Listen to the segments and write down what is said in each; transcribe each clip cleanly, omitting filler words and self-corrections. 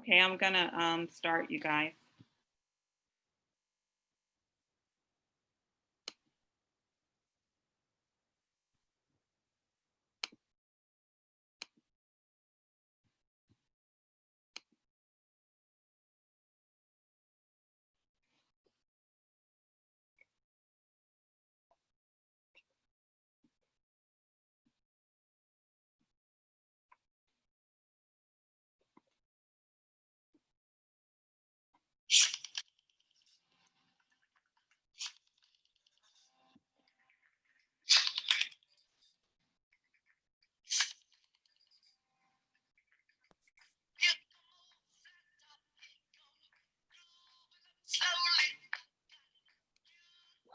Okay, I'm gonna start, you guys.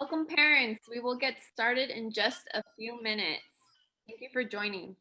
Welcome, parents. We will get started in just a few minutes. Thank you for joining.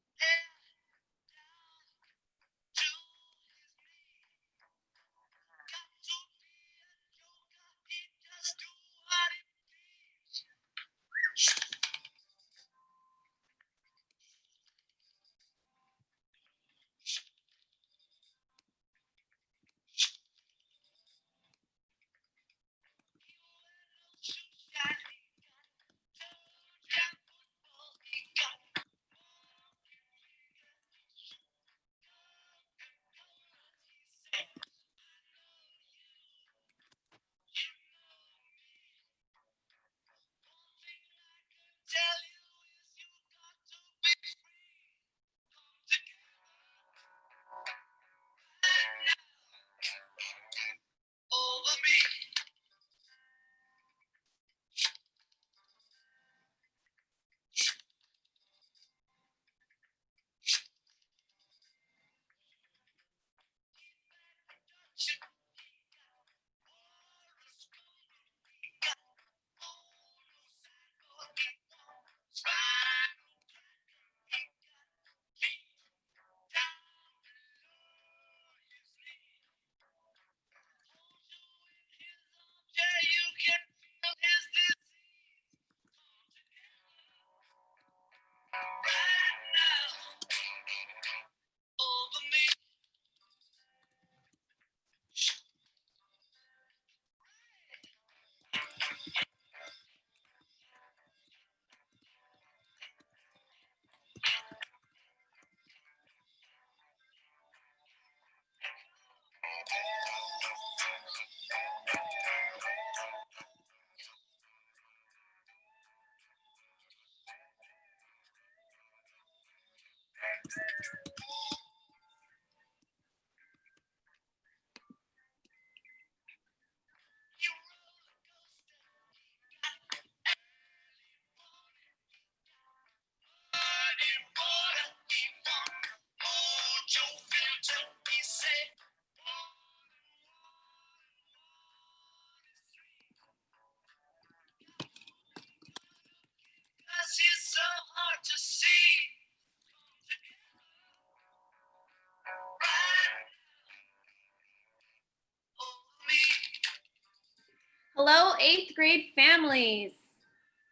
Hello, 8th grade families.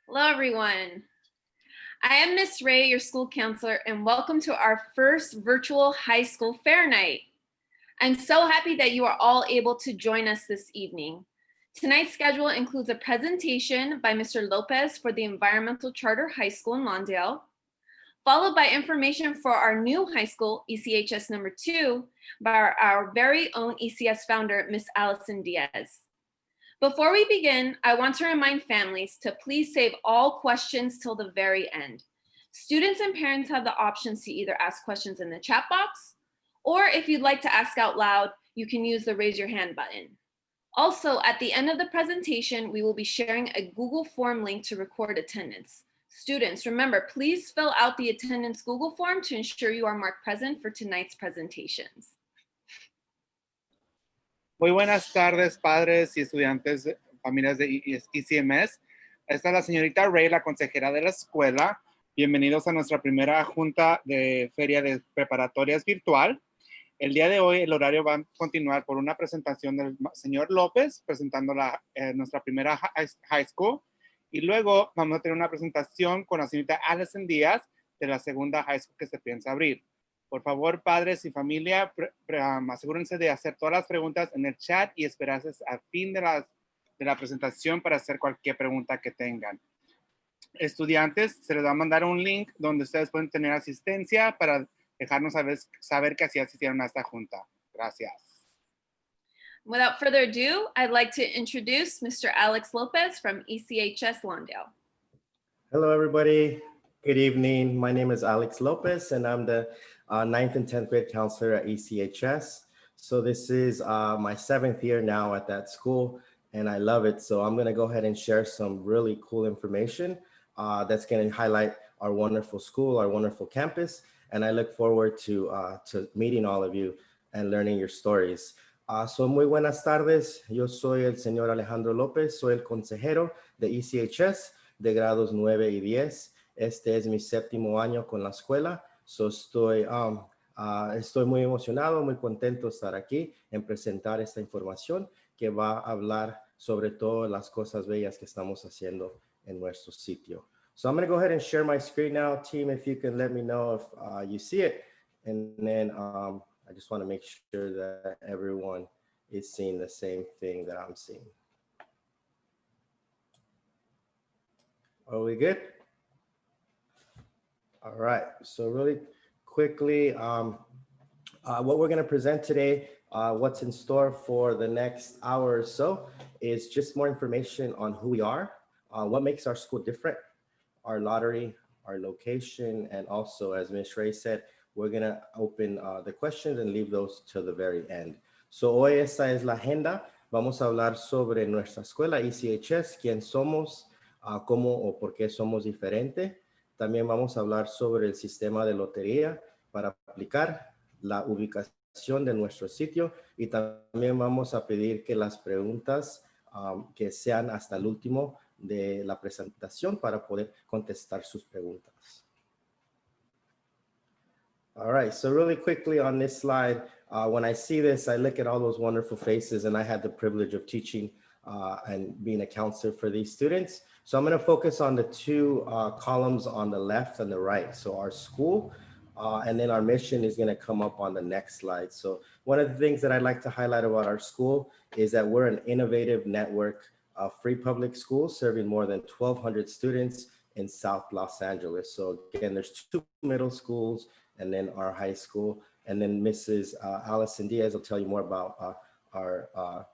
Hello, everyone. I am Miss Ray, your school counselor, and welcome to our first virtual high school fair night. I'm so happy that you are all able to join us this evening. Tonight's schedule includes a presentation by Mr. Lopez for the Environmental Charter High School in Lawndale, followed by information for our new high school, ECHS number 2, by our very own ECS founder, Miss Allison Diaz. Before we begin, I want to remind families to please save all questions till the very end. Students and parents have the options to either ask questions in the chat box, or if you'd like to ask out loud, you can use the raise your hand button. Also, at the end of the presentation, we will be sharing a Google form link to record attendance. Students, remember, please fill out the attendance Google form to ensure you are marked present for tonight's presentations. Muy buenas tardes, padres y estudiantes, familias de ECMS. Esta es la señorita Ray, la consejera de la escuela. Bienvenidos a nuestra primera junta de feria de preparatorias virtual. El día de hoy el horario va a continuar por una presentación del señor López, presentando nuestra primera high school. Y luego vamos a tener una presentación con la señorita Allison Díaz de la segunda high school que se piensa abrir. Por favor, padres y familia, asegúrense de hacer todas las preguntas en el chat y esperarse al fin de la presentación para hacer cualquier pregunta que tengan. Estudiantes, se les va a mandar un link donde ustedes pueden tener asistencia para dejarnos saber que así asistieron a esta junta. Gracias. Without further ado, I'd like to introduce Mr. Alex Lopez from ECHS Lawndale. Hello, everybody. Good evening. My name is Alex Lopez, and I'm the 9th and 10th grade counselor at ECHS. So this is my 7th year now at that school, and I love it. So I'm going to go ahead and share some really cool information that's going to highlight our wonderful school, our wonderful campus, and I look forward to meeting all of you and learning your stories. So muy buenas tardes. Yo soy el señor Alejandro López, soy el consejero de ECHS de grados 9 y 10. Este es mi 7º año con la escuela. So estoy muy emocionado, muy contento de estar aquí en presentar esta información que va a hablar sobre todo las cosas bellas que estamos haciendo en nuestro sitio. So I'm going to go ahead and share my screen now. Team, if you can let me know if you see it. And then I just want to make sure that everyone is seeing the same thing that I'm seeing. Are we good? All right, so really quickly, what we're going to present today, what's in store for the next hour or so is just more information on who we are, what makes our school different, our lottery, our location, and also, as Ms. Ray said, we're going to open the questions and leave those to the very end. So hoy esta es la agenda. Vamos a hablar sobre nuestra escuela ECHS, quién somos, cómo o por qué somos diferentes. También vamos a hablar sobre el sistema de lotería para aplicar la ubicación de nuestro sitio y también vamos a pedir que las preguntas que sean hasta el último de la presentación para poder contestar sus preguntas. All right, so really quickly on this slide, when I see this, I look at all those wonderful faces, and I had the privilege of teaching and being a counselor for these students. So I'm going to focus on the two columns on the left and the right. So our school and then our mission is going to come up on the next slide. So one of the things that I'd like to highlight about our school is that we're an innovative network of free public schools serving more than 1,200 students in South Los Angeles. So again, there's 2 middle schools and then our high school. And then Mrs. Allison Diaz will tell you more about our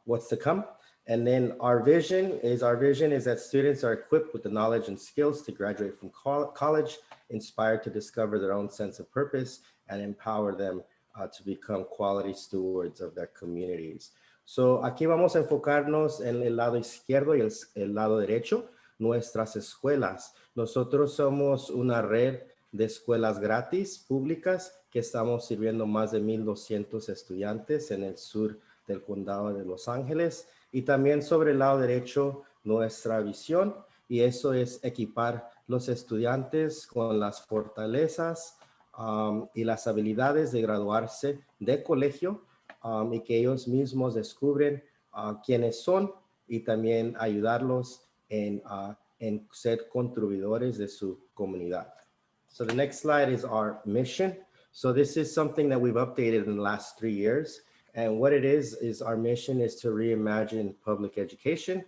what's to come. And then our vision is that students are equipped with the knowledge and skills to graduate from college, inspired to discover their own sense of purpose, and empower them to become quality stewards of their communities. So aquí vamos a enfocarnos en el lado izquierdo y el lado derecho, nuestras escuelas. Nosotros somos una red de escuelas gratis públicas que estamos sirviendo más de 1,200 estudiantes en el sur del condado de Los Ángeles. Y también sobre el lado derecho, nuestra visión, y eso es equipar los estudiantes con las fortalezas y las habilidades de graduarse de colegio y que ellos mismos descubren quiénes son y también ayudarlos en ser contribuidores de su comunidad. So the next slide is our mission. So this is something that we've updated in the last 3 years. And what it is our mission is to reimagine public education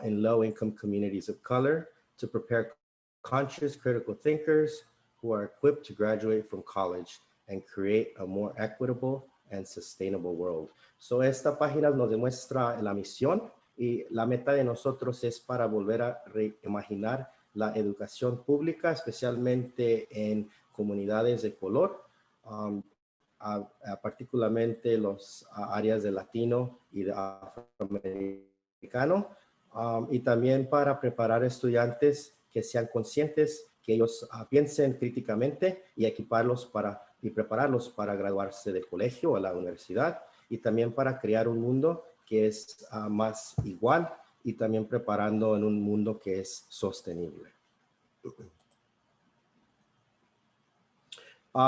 in low-income communities of color to prepare conscious critical thinkers who are equipped to graduate from college and create a more equitable and sustainable world. So esta página nos demuestra la misión y la meta de nosotros es para volver a reimaginar la educación pública, especialmente en comunidades de color, particularmente los áreas de latino y de afroamericano, y también para preparar estudiantes que sean conscientes, que ellos piensen críticamente y equiparlos y prepararlos para graduarse del colegio o la universidad, y también para crear un mundo que es más igual y también preparando en un mundo que es sostenible.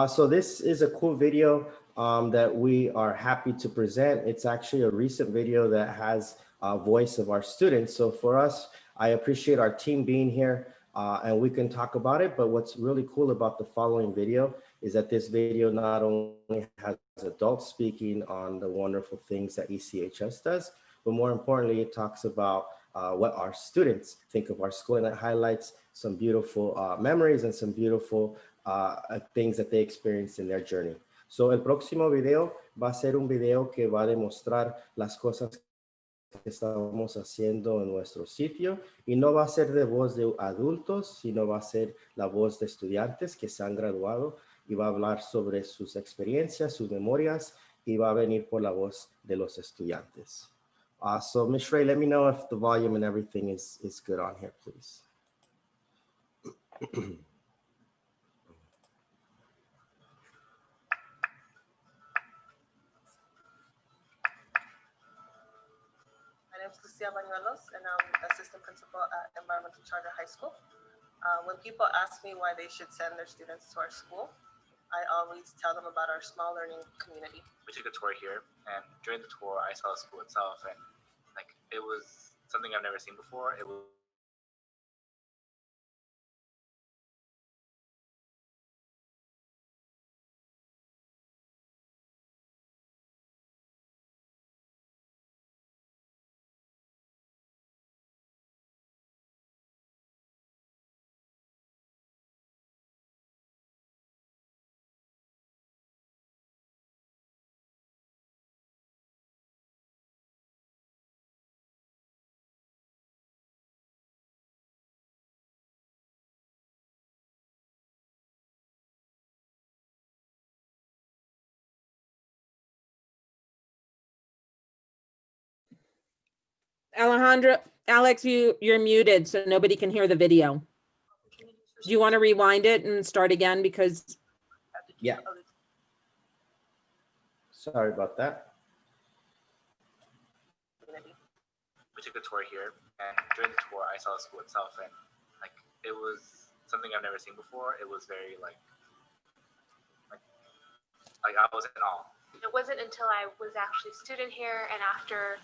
So this is a cool video that we are happy to present. It's actually a recent video that has a voice of our students. So for us, I appreciate our team being here and we can talk about it. But what's really cool about the following video is that this video not only has adults speaking on the wonderful things that ECHS does, but more importantly, it talks about what our students think of our school, and it highlights some beautiful memories and some beautiful things that they experienced in their journey. So el próximo video va a ser un video que va a demostrar las cosas que estamos haciendo en nuestro sitio, y no va a ser de voz de adultos, sino va a ser la voz de estudiantes que se han graduado, y va a hablar sobre sus experiencias, sus memorias, y va a venir por la voz de los estudiantes. So Ms. Ray, let me know if the volume and everything is good on here, please. And I'm assistant principal at Environmental Charter High School. When people ask me why they should send their students to our school, I always tell them about our small learning community. We took a tour here, and during the tour, I saw the school itself, and like it was something I've never seen before. It was Alex, you're muted, so nobody can hear the video. Do you want to rewind it and start again? Because Yeah. Sorry about that. we took a tour here, and during the tour, I saw the school itself, and like it was something I've never seen before. It was very like I was in awe. It wasn't until I was actually a student here and after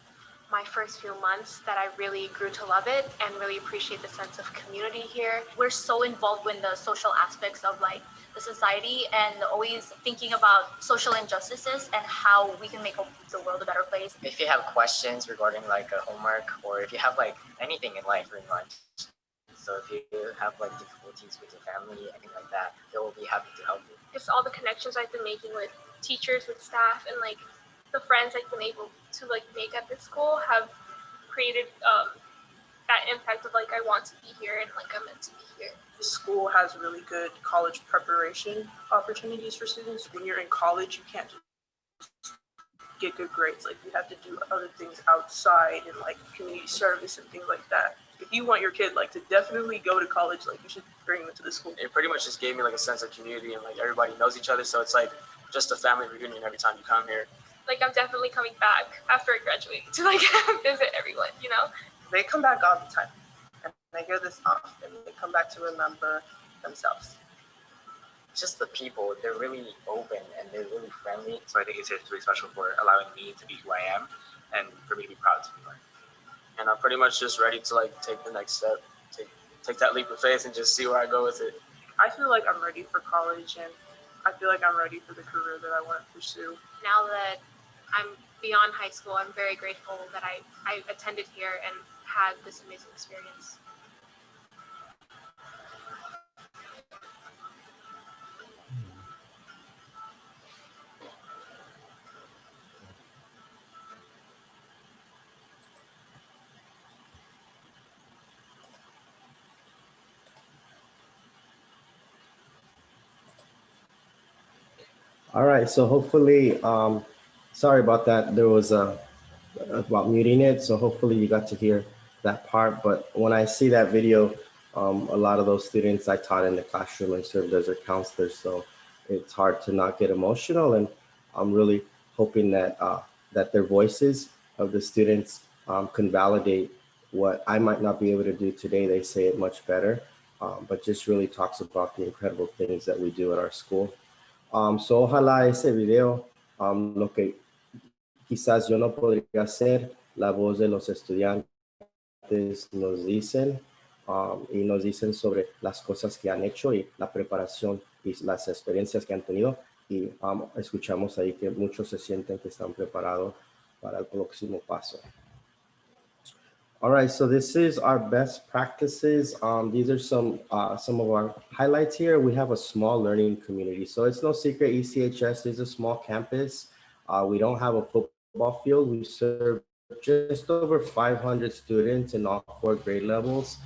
my first few months that I really grew to love it and really appreciate the sense of community here. We're so involved in the social aspects of like the society and always thinking about social injustices and how we can make the world a better place. If you have questions regarding like a homework, or if you have like anything in life pretty much, so if you have like difficulties with your family, anything like that, they will be happy to help you. Just all the connections I've been making with teachers, with staff, and like the friends I've been able to like make at this school have created that impact of like I want to be here and like I'm meant to be here. The school has really good college preparation opportunities for students. When you're in college, you can't just get good grades. Like you have to do other things outside and like community service and things like that. If you want your kid like to definitely go to college, like you should bring them to the school. It pretty much just gave me like a sense of community, and like everybody knows each other, so it's like just a family reunion every time you come here. Like I'm definitely coming back after I graduate to like visit everyone, you know? They come back all the time, and I hear this often. They come back to remember themselves. Just the people, they're really open and they're really friendly. So I think it's really special for allowing me to be who I am, and for me to be proud to be who I am. And I'm pretty much just ready to like take the next step, take that leap of faith and just see where I go with it. I feel like I'm ready for college, and I feel like I'm ready for the career that I want to pursue. Now that I'm beyond high school, I'm very grateful that I attended here and had this amazing experience. All right, so hopefully, sorry about that. There was about muting it, so hopefully you got to hear that part. But when I see that video, a lot of those students I taught in the classroom and served as their counselors, so it's hard to not get emotional. And I'm really hoping that that their voices of the students can validate what I might not be able to do today. They say it much better, but just really talks about the incredible things that we do at our school. So ojalá ese video, lo que quizás yo no podría hacer, la voz de los estudiantes nos dicen y nos dicen sobre las cosas que han hecho y la preparación y las experiencias que han tenido. Y escuchamos ahí que muchos se sienten que están preparados para el próximo paso. All right, so this is our best practices. These are some of our highlights here. We have a small learning community. So it's no secret, ECHS is a small campus. We don't have a football field. We serve just over 500 students in all 4 grade levels.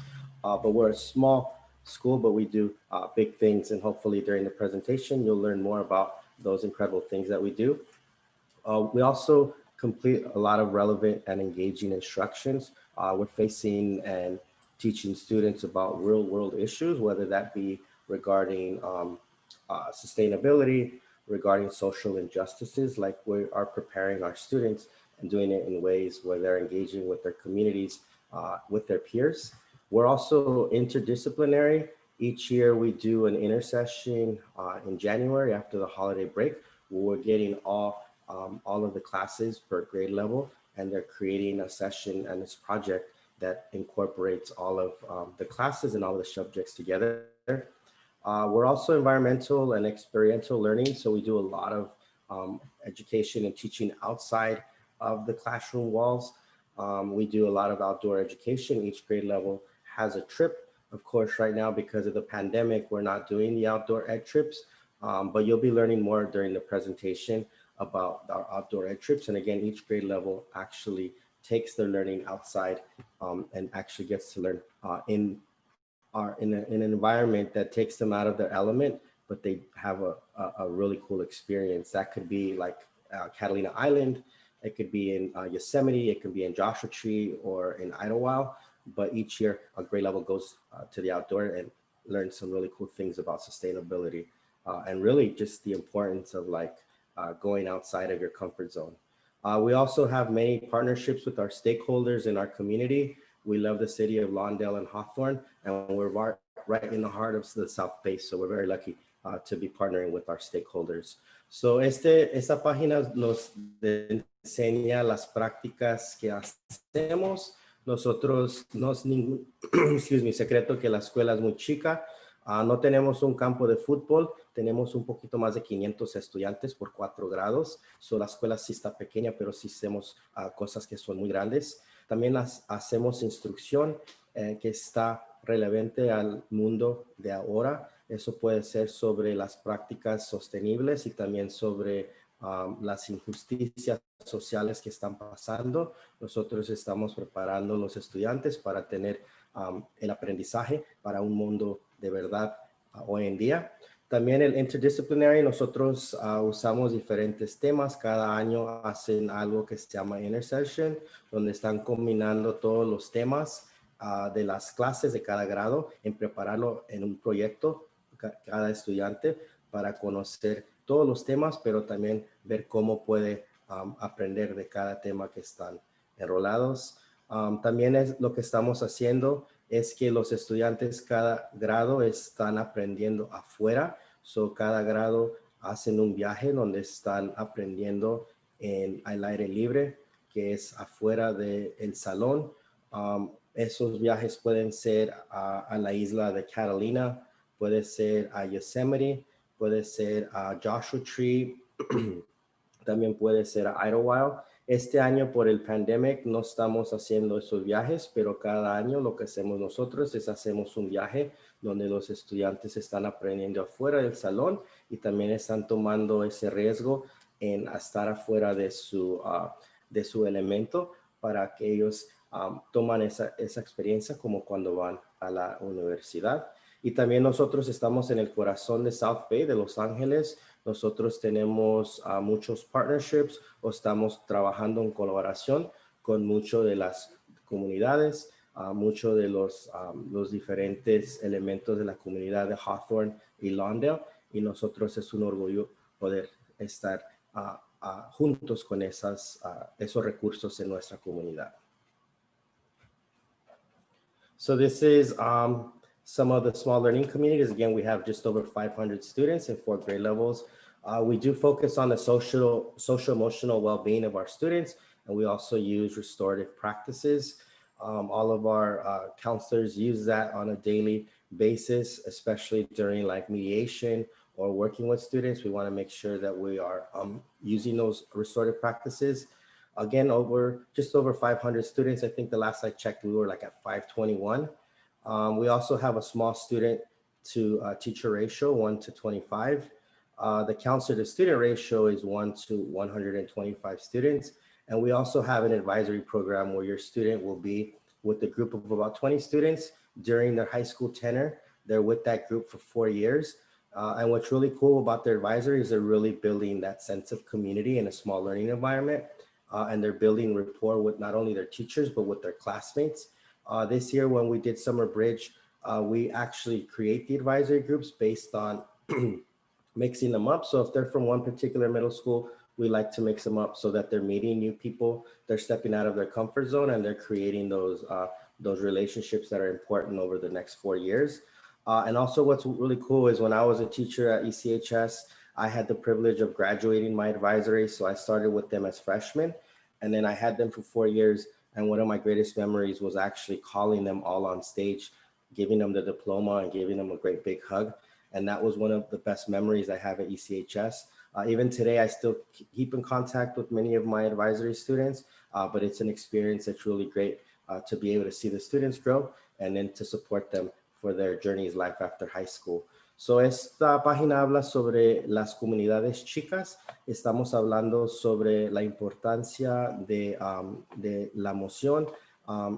But we're a small school, but we do big things. And hopefully during the presentation, you'll learn more about those incredible things that we do. We also complete a lot of relevant and engaging instructions. We're facing and teaching students about real world issues, whether that be regarding sustainability, regarding social injustices, like we are preparing our students and doing it in ways where they're engaging with their communities, with their peers. We're also interdisciplinary. Each year we do an intersession in January after the holiday break, where we're getting all of the classes per grade level, and they're creating a session and this project that incorporates all of the classes and all the subjects together. We're also environmental and experiential learning, so we do a lot of education and teaching outside of the classroom walls. We do a lot of outdoor education. Each grade level has a trip. Of course, right now, because of the pandemic, we're not doing the outdoor ed trips, but you'll be learning more during the presentation about our outdoor ed trips. And again, each grade level actually takes their learning outside and actually gets to learn in an environment that takes them out of their element, but they have a really cool experience. That could be like Catalina Island, it could be in Yosemite, it could be in Joshua Tree or in Idlewild, but each year a grade level goes to the outdoor and learns some really cool things about sustainability and really just the importance of like going outside of your comfort zone. We also have many partnerships with our stakeholders in our community. We love the city of Lawndale and Hawthorne, and we're right in the heart of the South Bay. So we're very lucky to be partnering with our stakeholders. So esta página nos enseña las prácticas que hacemos. Nosotros no es ningún secreto que la escuela es muy chica. No tenemos un campo de fútbol, tenemos un poquito más de 500 estudiantes por 4 grados. So, la escuela sí está pequeña, pero sí hacemos cosas que son muy grandes. También hacemos instrucción que está relevante al mundo de ahora. Eso puede ser sobre las prácticas sostenibles y también sobre las injusticias sociales que están pasando. Nosotros estamos preparando a los estudiantes para tener el aprendizaje para un mundo de verdad hoy en día. También el interdisciplinary, nosotros usamos diferentes temas. Cada año hacen algo que se llama intercession, donde están combinando todos los temas de las clases de cada grado en prepararlo en un proyecto, cada estudiante, para conocer todos los temas, pero también ver cómo puede aprender de cada tema que están enrolados. También es lo que estamos haciendo es que los estudiantes cada grado están aprendiendo afuera. So, cada grado hacen un viaje donde están aprendiendo al aire libre, que es afuera del salón. Esos viajes pueden ser a la isla de Catalina, puede ser a Yosemite, puede ser a Joshua Tree, también puede ser a Idlewild. Este año por el pandemic no estamos haciendo esos viajes, pero cada año lo que hacemos nosotros es hacemos un viaje donde los estudiantes están aprendiendo afuera del salón y también están tomando ese riesgo en estar afuera de su elemento para que ellos toman esa experiencia como cuando van a la universidad. Y también nosotros estamos en el corazón de South Bay, de Los Ángeles. Nosotros tenemos muchos partnerships o estamos trabajando en colaboración con muchas de las comunidades, muchos de los diferentes elementos de la comunidad de Hawthorne y Lawndale. Y nosotros es un orgullo poder estar juntos con esos recursos en nuestra comunidad. So this is some of the small learning communities. Again, we have just over 500 students in 4 grade levels. We do focus on the social emotional well-being of our students, and we also use restorative practices. All of our counselors use that on a daily basis, especially during like mediation or working with students, we want to make sure that we are using those restorative practices. Again, just over 500 students. I think the last I checked, we were like at 521. We also have a small student to teacher ratio, 1 to 25. The counselor to student ratio is 1 to 125 students. And we also have an advisory program where your student will be with a group of about 20 students during their high school tenure. They're with that group for 4 years. And what's really cool about their advisory is they're really building that sense of community in a small learning environment. And they're building rapport with not only their teachers, but with their classmates. This year, when we did Summer Bridge, we actually create the advisory groups based on mixing them up. So if they're from one particular middle school, we like to mix them up so that they're meeting new people, they're stepping out of their comfort zone, and they're creating those relationships that are important over the next 4 years. And also what's really cool is when I was a teacher at ECHS, I had the privilege of graduating my advisory. So I started with them as freshmen, and then I had them for 4 years. And one of my greatest memories was actually calling them all on stage, giving them the diploma and giving them a great big hug. And that was one of the best memories I have at ECHS. Even today, I still keep in contact with many of my advisory students, but it's an experience that's really great to be able to see the students grow and then to support them for their journeys life after high school. So esta página habla sobre las comunidades chicas. Estamos hablando sobre la importancia de la emoción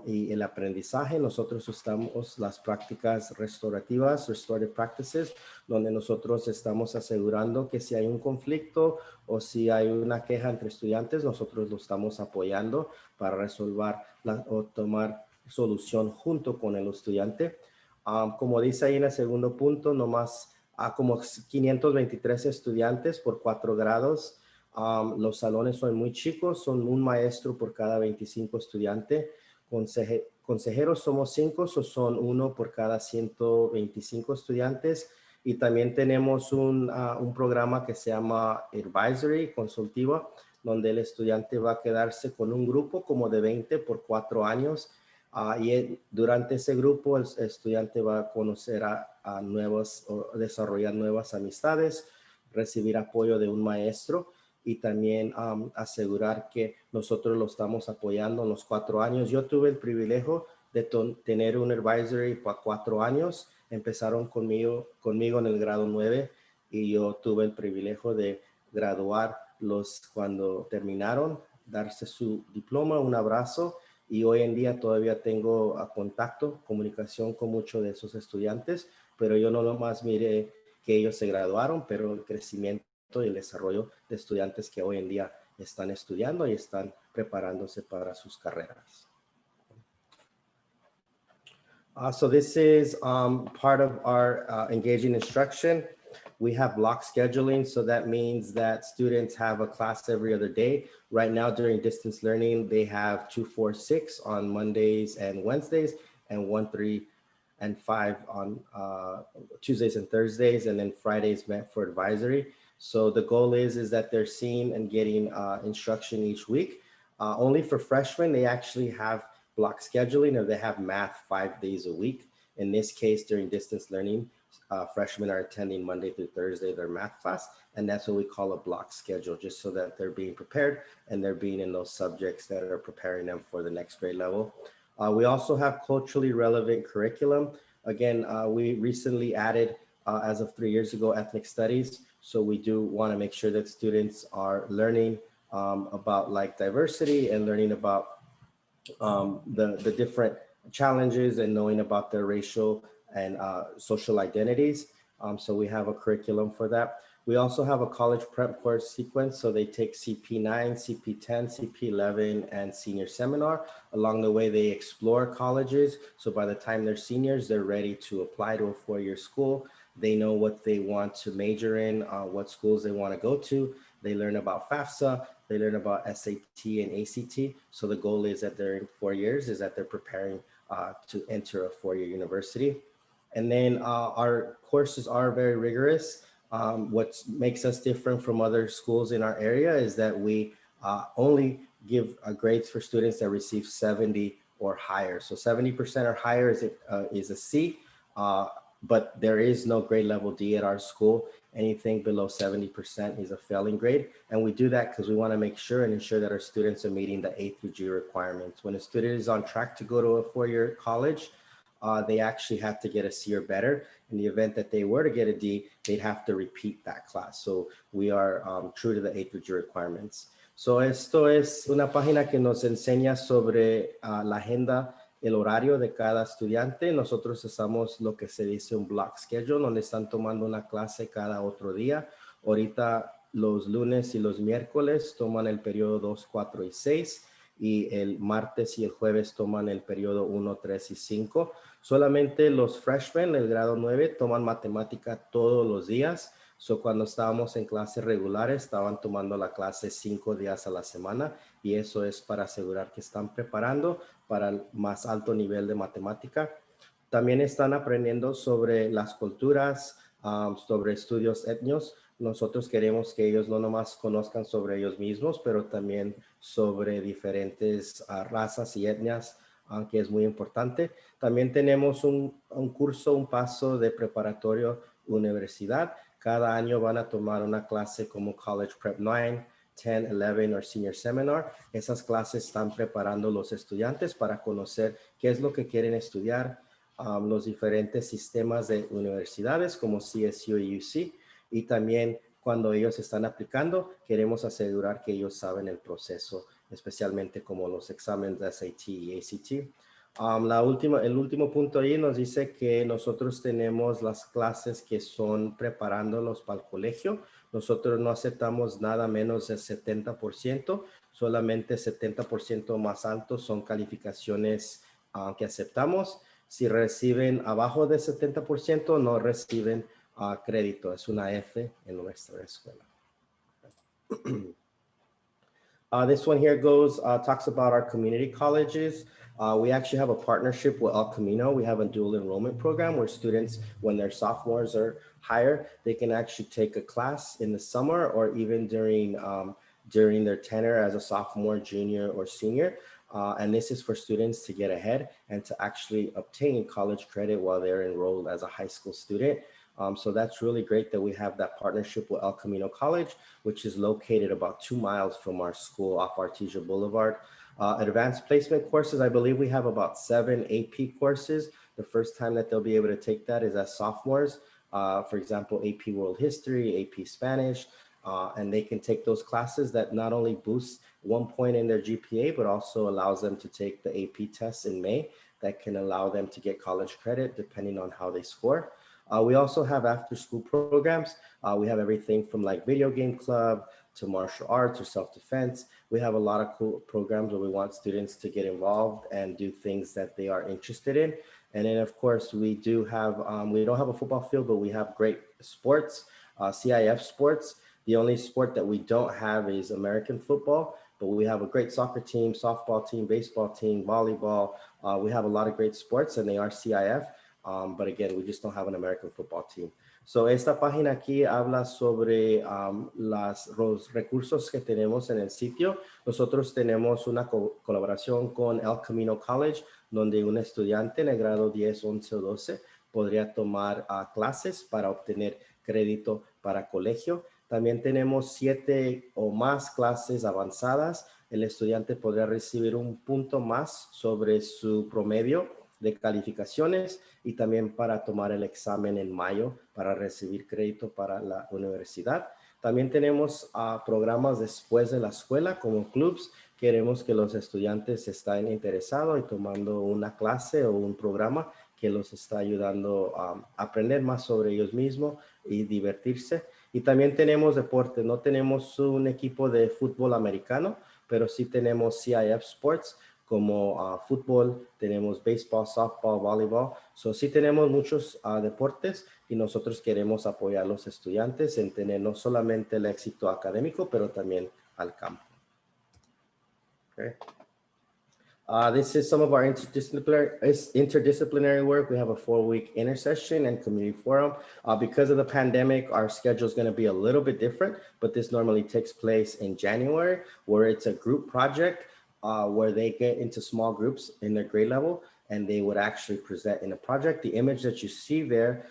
y el aprendizaje. Nosotros estamos las prácticas restaurativas, restorative practices, donde nosotros estamos asegurando que si hay un conflicto o si hay una queja entre estudiantes, nosotros lo estamos apoyando para resolver o tomar solución junto con el estudiante. Como dice ahí en el segundo punto, nomás como 523 estudiantes por 4 grados. Los salones son muy chicos, son un maestro por cada 25 estudiantes. Consejeros somos 5, son 1 por cada 125 estudiantes. Y también tenemos un programa que se llama Advisory Consultiva, donde el estudiante va a quedarse con un grupo como de 20 por 4 años. Durante ese grupo el estudiante va a conocer a nuevos o desarrollar nuevas amistades, recibir apoyo de un maestro y también asegurar que nosotros lo estamos apoyando en los 4 años. Yo tuve el privilegio de tener un advisory para 4 años. Empezaron conmigo en el grado 9 y yo tuve el privilegio de graduarlos cuando terminaron, darse su diploma, un abrazo. Y hoy en día todavía tengo contacto, comunicación con muchos de esos estudiantes, pero yo no nomás miré que ellos se graduaron, pero el crecimiento y el desarrollo de estudiantes que hoy en día están estudiando y están preparándose para sus carreras. So this is part of our engaging instruction. We have block scheduling, so that means that students have a class every other day. Right now during distance learning, they have 2, 4, 6 on Mondays and Wednesdays, and 1, 3, and 5 on Tuesdays and Thursdays, and then Fridays meant for advisory. So the goal is that they're seeing and getting instruction each week. Only for freshmen, they actually have block scheduling, or they have math 5 days a week. In this case, during distance learning, freshmen are attending Monday through Thursday their math class, and that's what we call a block schedule, just so that they're being prepared and they're being in those subjects that are preparing them for the next grade level. We also have culturally relevant curriculum. Again, we recently added, as of 3 years ago, ethnic studies. So we do want to make sure that students are learning about like diversity and learning about the different challenges and knowing about their racial and social identities. So we have a curriculum for that. We also have a college prep course sequence. So they take CP9, CP10, CP11, and senior seminar. Along the way, they explore colleges. So by the time they're seniors, they're ready to apply to a 4-year school. They know what they want to major in, what schools they want to go to. They learn about FAFSA. They learn about SAT and ACT. So the goal is that they're in 4 years, is that they're preparing to enter a 4-year university. And then our courses are very rigorous. What makes us different from other schools in our area is that we only give grades for students that receive 70 or higher. So 70% or higher is a C, but there is no grade level D at our school. Anything below 70% is a failing grade. And we do that because we want to make sure and ensure that our students are meeting the A through G requirements. When a student is on track to go to a four-year college, they actually have to get a C or better. In the event that they were to get a D, they'd have to repeat that class. So we are true to the A through G requirements. So esto es una página que nos enseña sobre la agenda, el horario de cada estudiante. Nosotros usamos lo que se dice un block schedule, donde están tomando una clase cada otro día. Ahorita los lunes y los miércoles toman el periodo 2, 4 y 6. Y el martes y el jueves toman el periodo 1, 3 y 5. Solamente los freshmen, el grado 9, toman matemática todos los días. So, cuando estábamos en clases regulares, estaban tomando la clase 5 días a la semana, y eso es para asegurar que están preparando para el más alto nivel de matemática. También están aprendiendo sobre las culturas, sobre estudios étnicos. Nosotros queremos que ellos no nomás conozcan sobre ellos mismos, pero también sobre diferentes razas y etnias, que es muy importante. También tenemos un curso, un paso de preparatorio universidad. Cada año van a tomar una clase como College Prep 9, 10, 11 o Senior Seminar. Esas clases están preparando a los estudiantes para conocer qué es lo que quieren estudiar, los diferentes sistemas de universidades como CSU y UC. Y también cuando ellos están aplicando, queremos asegurar que ellos saben el proceso, especialmente como los exámenes de SAT y ACT. El último punto ahí nos dice que nosotros tenemos las clases que son preparándolos para el colegio. Nosotros no aceptamos nada menos del 70%, solamente 70% más altos son calificaciones que aceptamos. Si reciben abajo del 70%, no reciben crédito. Es una F en nuestra escuela. This one here talks about our community colleges. We actually have a partnership with El Camino. We have a dual enrollment program where students, when they're sophomores or higher, they can actually take a class in the summer or even during their tenure as a sophomore, junior, or senior. And this is for students to get ahead and to actually obtain college credit while they're enrolled as a high school student. So that's really great that we have that partnership with El Camino College, which is located about 2 miles from our school off Artesia Boulevard. Advanced placement courses, I believe we have about 7 AP courses. The first time that they'll be able to take that is as sophomores. For example, AP World History, AP Spanish, and they can take those classes that not only boost 1 point in their GPA, but also allows them to take the AP tests in May that can allow them to get college credit depending on how they score. We also have after school programs. We have everything from like video game club to martial arts or self-defense. We have a lot of cool programs where we want students to get involved and do things that they are interested in. And then of course we do have, we don't have a football field, but we have great sports, CIF sports. The only sport that we don't have is American football, but we have a great soccer team, softball team, baseball team, volleyball. We have a lot of great sports and they are CIF. But again, we just don't have an American football team. So esta página aquí habla sobre los recursos que tenemos en el sitio. Nosotros tenemos una colaboración con El Camino College, donde un estudiante en el grado 10, 11 o 12 podría tomar clases para obtener crédito para colegio. También tenemos 7 o más clases avanzadas. El estudiante podrá recibir un punto más sobre su promedio de calificaciones y también para tomar el examen en mayo para recibir crédito para la universidad. También tenemos programas después de la escuela como clubs. Queremos que los estudiantes estén interesados y tomando una clase o un programa que los está ayudando a aprender más sobre ellos mismos y divertirse. Y también tenemos deporte. No tenemos un equipo de fútbol americano, pero sí tenemos CIF Sports, como fútbol, tenemos béisbol, softball, voleibol. So, sí tenemos muchos deportes y nosotros queremos apoyar a los estudiantes en tener no solamente el éxito académico, pero también al campo. Okay. This is some of our interdisciplinary work. We have a 4-week intersession and community forum. Because of the pandemic, our schedule is going to be a little bit different, but this normally takes place in January, where it's a group project where they get into small groups in their grade level and they would actually present in a project. The image that you see there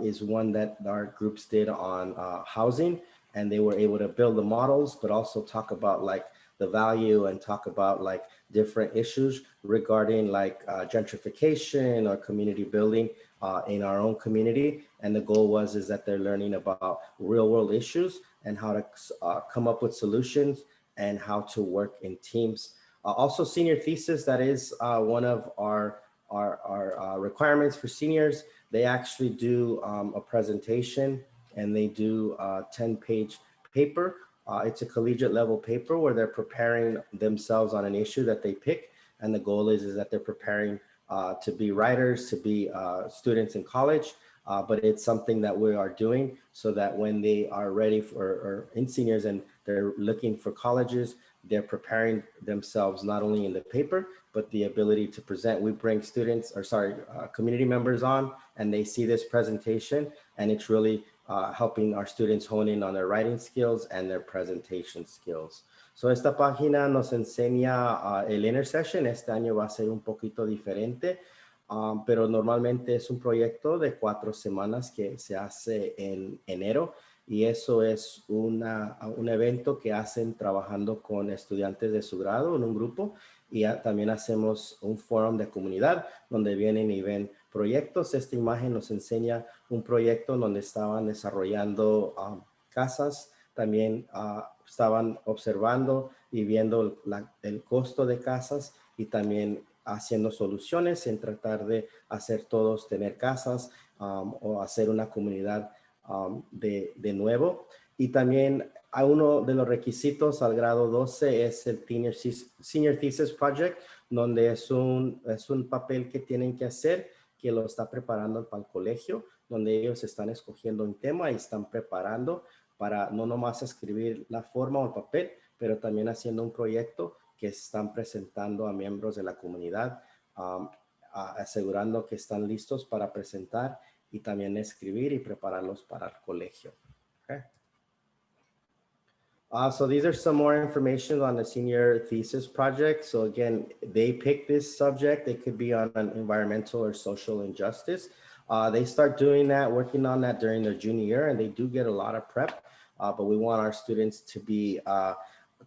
is one that our groups did on housing, and they were able to build the models, but also talk about like the value and talk about like different issues regarding like gentrification or community building in our own community. And the goal is that they're learning about real world issues and how to come up with solutions and how to work in teams. Also senior thesis, that is one of our requirements for seniors. They actually do a presentation, and they do a 10-page paper. It's a collegiate level paper where they're preparing themselves on an issue that they pick. And the goal is that they're preparing to be writers, to be students in college. But it's something that we are doing so that when they are ready for, or in seniors and they're looking for colleges, they're preparing themselves not only in the paper, but the ability to present. We bring students, or sorry, community members on, and they see this presentation, and it's really helping our students hone in on their writing skills and their presentation skills. So esta página nos enseña el intercession. Este año va a ser un poquito diferente, pero normalmente es un proyecto de 4 semanas que se hace en enero, y eso es un evento que hacen trabajando con estudiantes de su grado en un grupo, y también hacemos un foro de comunidad donde vienen y ven proyectos. Esta imagen nos enseña un proyecto donde estaban desarrollando casas. También estaban observando y viendo el costo de casas, y también haciendo soluciones en tratar de hacer todos tener casas o hacer una comunidad de nuevo. Y también uno de los requisitos al grado 12 es el Senior Thesis Project, donde es un papel que tienen que hacer, que lo está preparando para el colegio, donde ellos están escogiendo un tema y están preparando para no nomás escribir la forma o el papel, pero también haciendo un proyecto que están presentando a miembros de la comunidad, asegurando que están listos para presentar y también escribir y prepararlos para el colegio. Okay. So these are some more information on the senior thesis project. So again, they pick this subject. It could be on an environmental or social injustice. They start doing that, working on that during their junior year, and they do get a lot of prep, but we want our students to be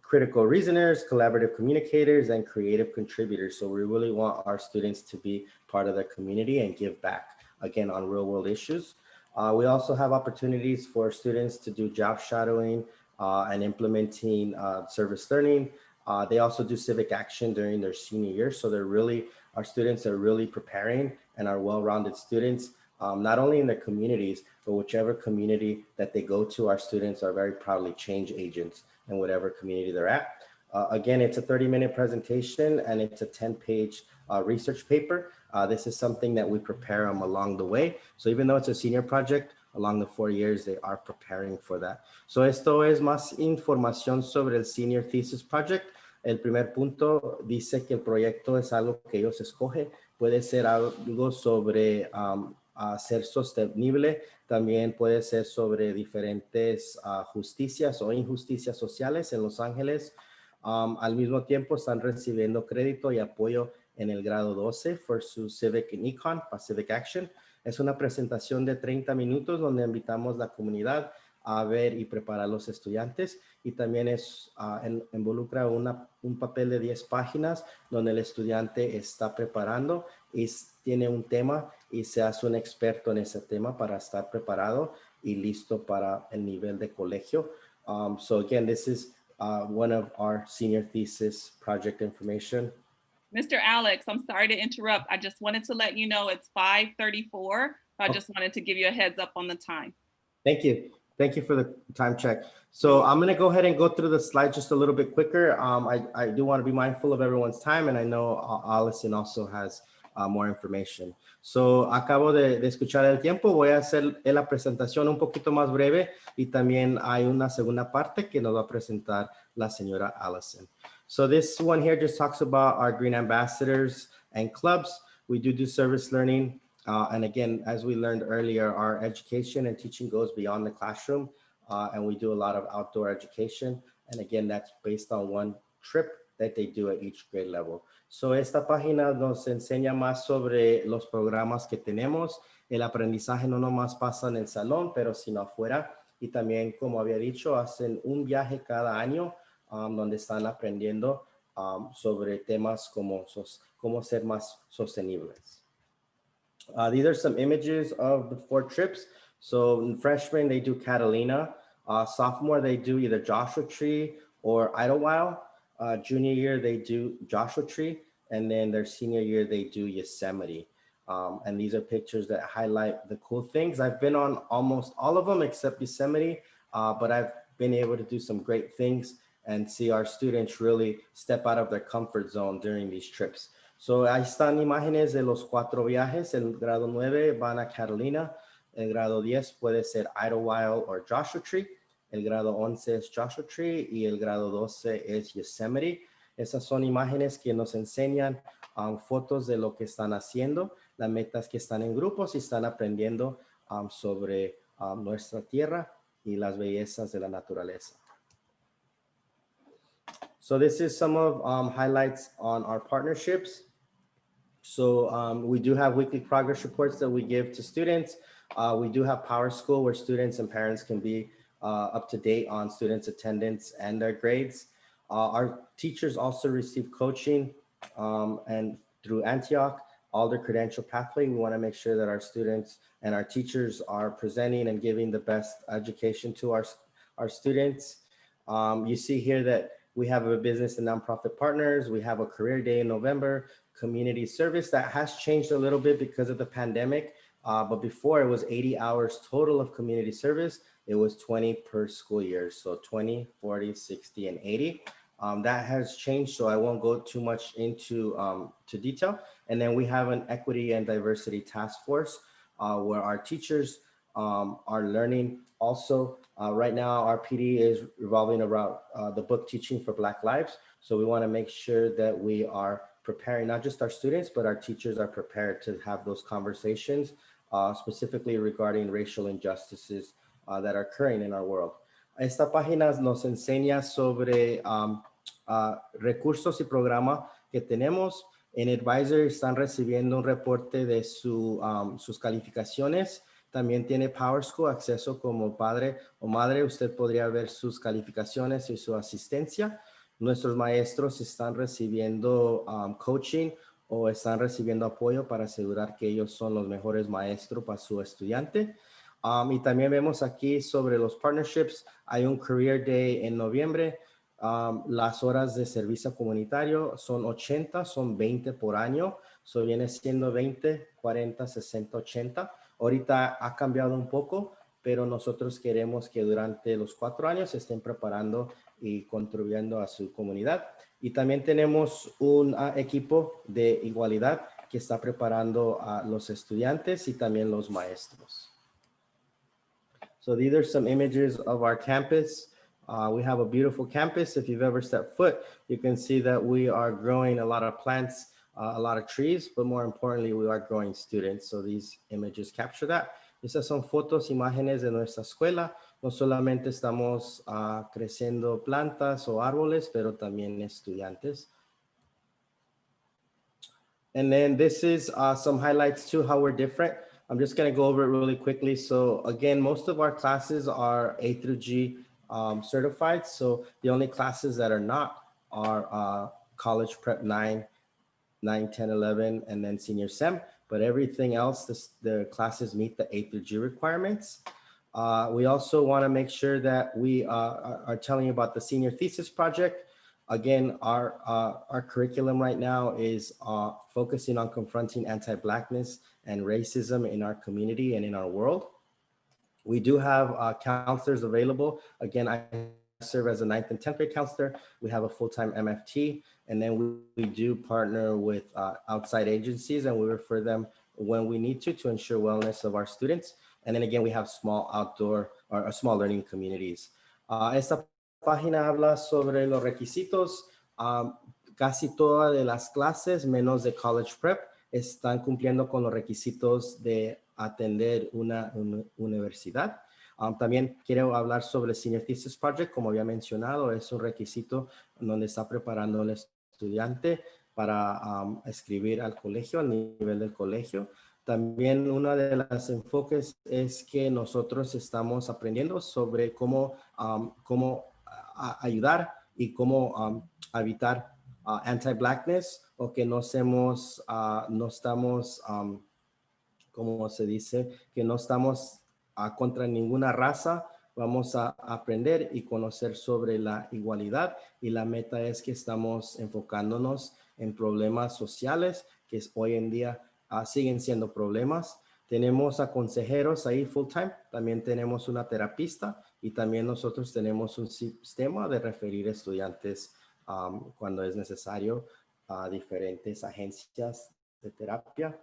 critical reasoners, collaborative communicators, and creative contributors. So we really want our students to be part of the community and give back, again, on real world issues. We also have opportunities for students to do job shadowing and implementing service learning. They also do civic action during their senior year. So our students are really preparing and are well-rounded students, not only in their communities, but whichever community that they go to, our students are very proudly change agents in whatever community they're at. Again, it's a 30-minute presentation, and it's a 10-page research paper. This is something that we prepare them along the way. So even though it's a senior project, along the 4 years, they are preparing for that. So esto es más información sobre el Senior Thesis Project. El primer punto dice que el proyecto es algo que ellos escogen. Puede ser algo sobre ser sostenible. También puede ser sobre diferentes justicias o injusticias sociales en Los Ángeles. Al mismo tiempo están recibiendo crédito y apoyo en el grado 12 por su Civic and Econ, para Civic Action. Es una presentación de 30 minutos donde invitamos a la comunidad a ver y preparar a los estudiantes, y también involucra un papel de 10 páginas donde el estudiante está preparando y tiene un tema y se hace un experto en ese tema para estar preparado y listo para el nivel de colegio. So again, this is one of our senior thesis project information. Mr. Alex, I'm sorry to interrupt. I just wanted to let you know it's 5:34. I just wanted to give you a heads up on the time. Thank you. Thank you for the time check. So I'm going to go ahead and go through the slides just a little bit quicker. I do want to be mindful of everyone's time, and I know Allison also has more information. So acabo de escuchar el tiempo. Voy a hacer la presentación un poquito más breve, y también hay una segunda parte que nos va a presentar la señora Allison. So this one here just talks about our green ambassadors and clubs. We do service learning. And again, as we learned earlier, our education and teaching goes beyond the classroom, and we do a lot of outdoor education. And again, that's based on one trip that they do at each grade level. So esta página nos enseña más sobre los programas que tenemos. El aprendizaje no nomás pasa en el salón, pero sino afuera. Y también, como había dicho, hacen un viaje cada año donde están aprendiendo sobre temas como cómo ser más sostenibles. These are some images of the 4 trips. So in freshman, they do Catalina. Sophomore, they do either Joshua Tree or Idlewild. Junior year, they do Joshua Tree. And then their senior year, they do Yosemite. And these are pictures that highlight the cool things. I've been on almost all of them except Yosemite, but I've been able to do some great things and see our students really step out of their comfort zone during these trips. So ahí están imágenes de los 4 viajes. El grado 9 van a Catalina. El grado 10 puede ser Idlewild o Joshua Tree. El grado 11 es Joshua Tree y el grado 12 es Yosemite. Esas son imágenes que nos enseñan fotos de lo que están haciendo. La meta es que están en grupos y están aprendiendo sobre nuestra tierra y las bellezas de la naturaleza. So this is some of highlights on our partnerships. So we do have weekly progress reports that we give to students. We do have Power School where students and parents can be up to date on students' attendance and their grades. Our teachers also receive coaching and through Antioch, all their credential pathway. We want to make sure that our students and our teachers are presenting and giving the best education to our students. You see here that we have a business and nonprofit partners. We have a career day in November, community service that has changed a little bit because of the pandemic. But before it was 80 hours total of community service. It was 20 per school year. So 20, 40, 60, and 80. That has changed, so I won't go too much into to detail. And then we have an equity and diversity task force where our teachers are learning. Also, right now, our PD is revolving around the book Teaching for Black Lives. So we want to make sure that we are preparing not just our students, but our teachers are prepared to have those conversations, specifically regarding racial injustices that are occurring in our world. Esta página nos enseña sobre recursos y programa que tenemos. En Advisor están recibiendo un reporte de sus calificaciones. También tiene Power School, acceso como padre o madre. Usted podría ver sus calificaciones y su asistencia. Nuestros maestros están recibiendo coaching o están recibiendo apoyo para asegurar que ellos son los mejores maestros para su estudiante. Y también vemos aquí sobre los partnerships. Hay un Career Day en noviembre. Las horas de servicio comunitario son 80, son 20 por año. So viene siendo 20, 40, 60, 80. Ahorita ha cambiado un poco, pero nosotros queremos que durante los 4 años se estén preparando y contribuyendo a su comunidad. Y también tenemos un equipo de igualdad que está preparando a los estudiantes y también los maestros. So these are some images of our campus. We have a beautiful campus. If you've ever stepped foot, you can see that we are growing a lot of plants, a lot of trees, but more importantly, we are growing students. So these images capture that. Estas son fotos, imágenes de nuestra escuela. No solamente estamos creciendo plantas o árboles, pero también estudiantes. And then this is some highlights too, how we're different. I'm just going to go over it really quickly. So again, most of our classes are A through G certified. So the only classes that are not are college prep 9, 10, 11, and then senior SEM. But everything else, the classes meet the A through G requirements. We also want to make sure that we are telling you about the senior thesis project. Again, our curriculum right now is focusing on confronting anti-Blackness and racism in our community and in our world. We do have counselors available. Again, I serve as a 9th and 10th grade counselor. We have a full-time MFT, and then we do partner with outside agencies, and we refer them when we need to ensure wellness of our students. And then again, we have small outdoor or small learning communities. Esta página habla sobre los requisitos. Casi todas de las clases, menos de college prep, están cumpliendo con los requisitos de atender una universidad. También quiero hablar sobre el Senior Thesis Project. Como había mencionado, es un requisito donde está preparando el estudiante para escribir al colegio, al nivel del colegio. También uno de los enfoques es que nosotros estamos aprendiendo sobre cómo ayudar y cómo evitar anti-blackness, o que no estamos, como se dice, que no estamos contra ninguna raza. Vamos a aprender y conocer sobre la igualdad, y la meta es que estamos enfocándonos en problemas sociales que hoy en día siguen siendo problemas. Tenemos a consejeros ahí full time, también tenemos una terapista, y también nosotros tenemos un sistema de referir estudiantes cuando es necesario a diferentes agencias de terapia.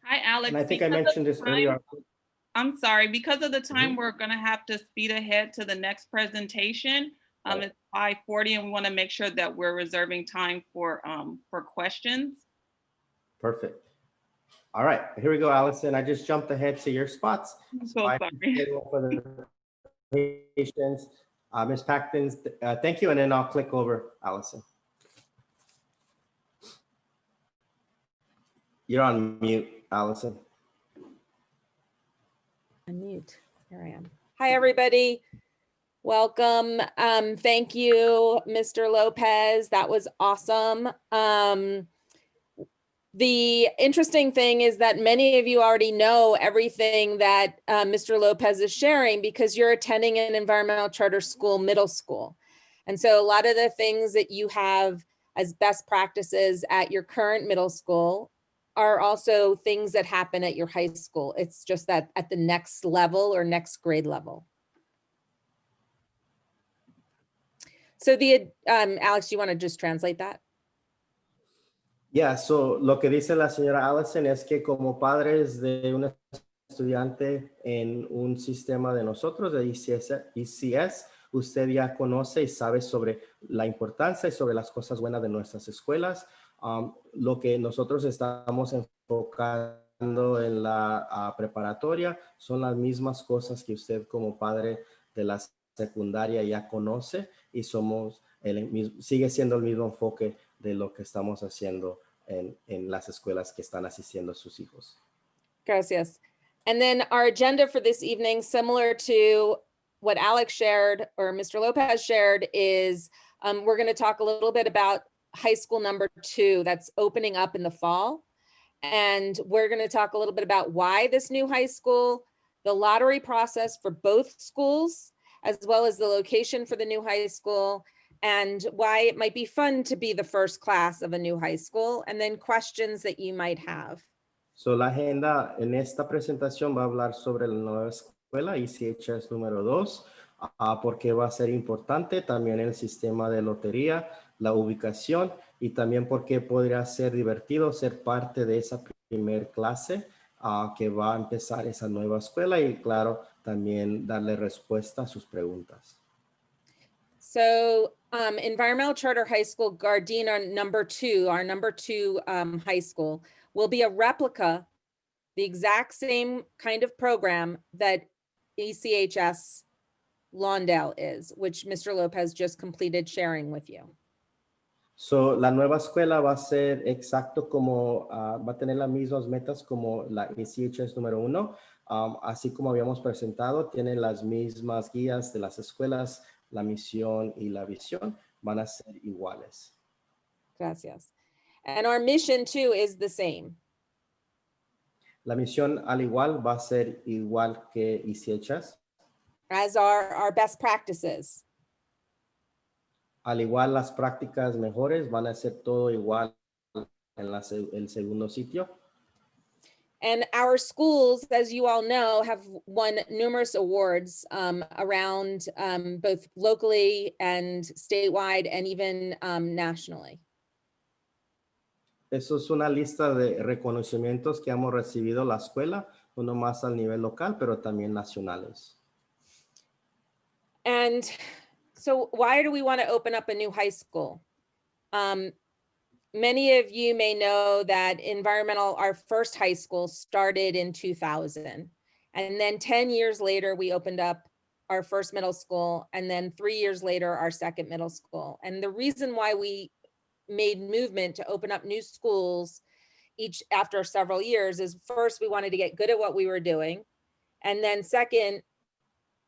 Hi, Alex. And I think I Because of mentioned this time- earlier. I'm sorry, because of the time, we're gonna have to speed ahead to the next presentation. Right. It's 5:40, and we wanna make sure that we're reserving time for questions. Perfect. All right, here we go, Allison. I just jumped ahead to your spots. I'm So so I sorry. appreciate all for the patience. Ms. Paxton, thank you, and then I'll click over, Allison. You're on mute, Allison. Unmute. Here I am. Hi, everybody. Welcome. Thank you, Mr. Lopez. That was awesome. The interesting thing is that many of you already know everything that Mr. Lopez is sharing, because you're attending an environmental charter school middle school. And so a lot of the things that you have as best practices at your current middle school are also things that happen at your high school. It's just that at the next level or next grade level. So Alex, do you want to just translate that? Yeah, so lo que dice la señora Allison es que como padres de un estudiante en un sistema de nosotros, de ECS, usted ya conoce y sabe sobre la importancia y sobre las cosas buenas de nuestras escuelas. Lo que nosotros estamos enfocando en la preparatoria son las mismas cosas que usted como padre de la secundaria ya conoce, y sigue siendo el mismo enfoque de lo que estamos haciendo en las escuelas que están asistiendo a sus hijos. Gracias. And then our agenda for this evening, similar to what Alex shared or Mr. Lopez shared, is we're going to talk a little bit about high school number 2 that's opening up in the fall. And we're going to talk a little bit about why this new high school, the lottery process for both schools, as well as the location for the new high school, and why it might be fun to be the first class of a new high school, and then questions that you might have. So, la agenda en esta presentación va a hablar sobre la nueva escuela, ECHS número 2, porque va a ser importante también el sistema de lotería, la ubicación, y también porque podría ser divertido ser parte de esa primer clase que va a empezar esa nueva escuela, y claro, también darle respuesta a sus preguntas. So Environmental Charter High School Gardena number 2, our number 2 high school, will be a replica, the exact same kind of program that ECHS Lawndale is, which Mr. Lopez just completed sharing with you. So, la nueva escuela va a ser exacto como, va a tener las mismas metas como la ECHS número 1. Así como habíamos presentado, tiene las mismas guías de las escuelas, la misión y la visión van a ser iguales. Gracias. And our mission too is the same. La misión al igual va a ser igual que ECHS. As are our best practices. Al igual, las prácticas mejores van a ser todo igual en el segundo sitio. And our schools, as you all know, have won numerous awards around both locally and statewide and even nationally. Eso es una lista de reconocimientos que hemos recibido la escuela, no más al nivel local, pero también nacionales. And so why do we want to open up a new high school? Many of you may know that our first high school started in 2000. And then 10 years later, we opened up our first middle school, and then 3 years later, our second middle school. And the reason why we made movement to open up new schools each after several years is first, we wanted to get good at what we were doing. And then second,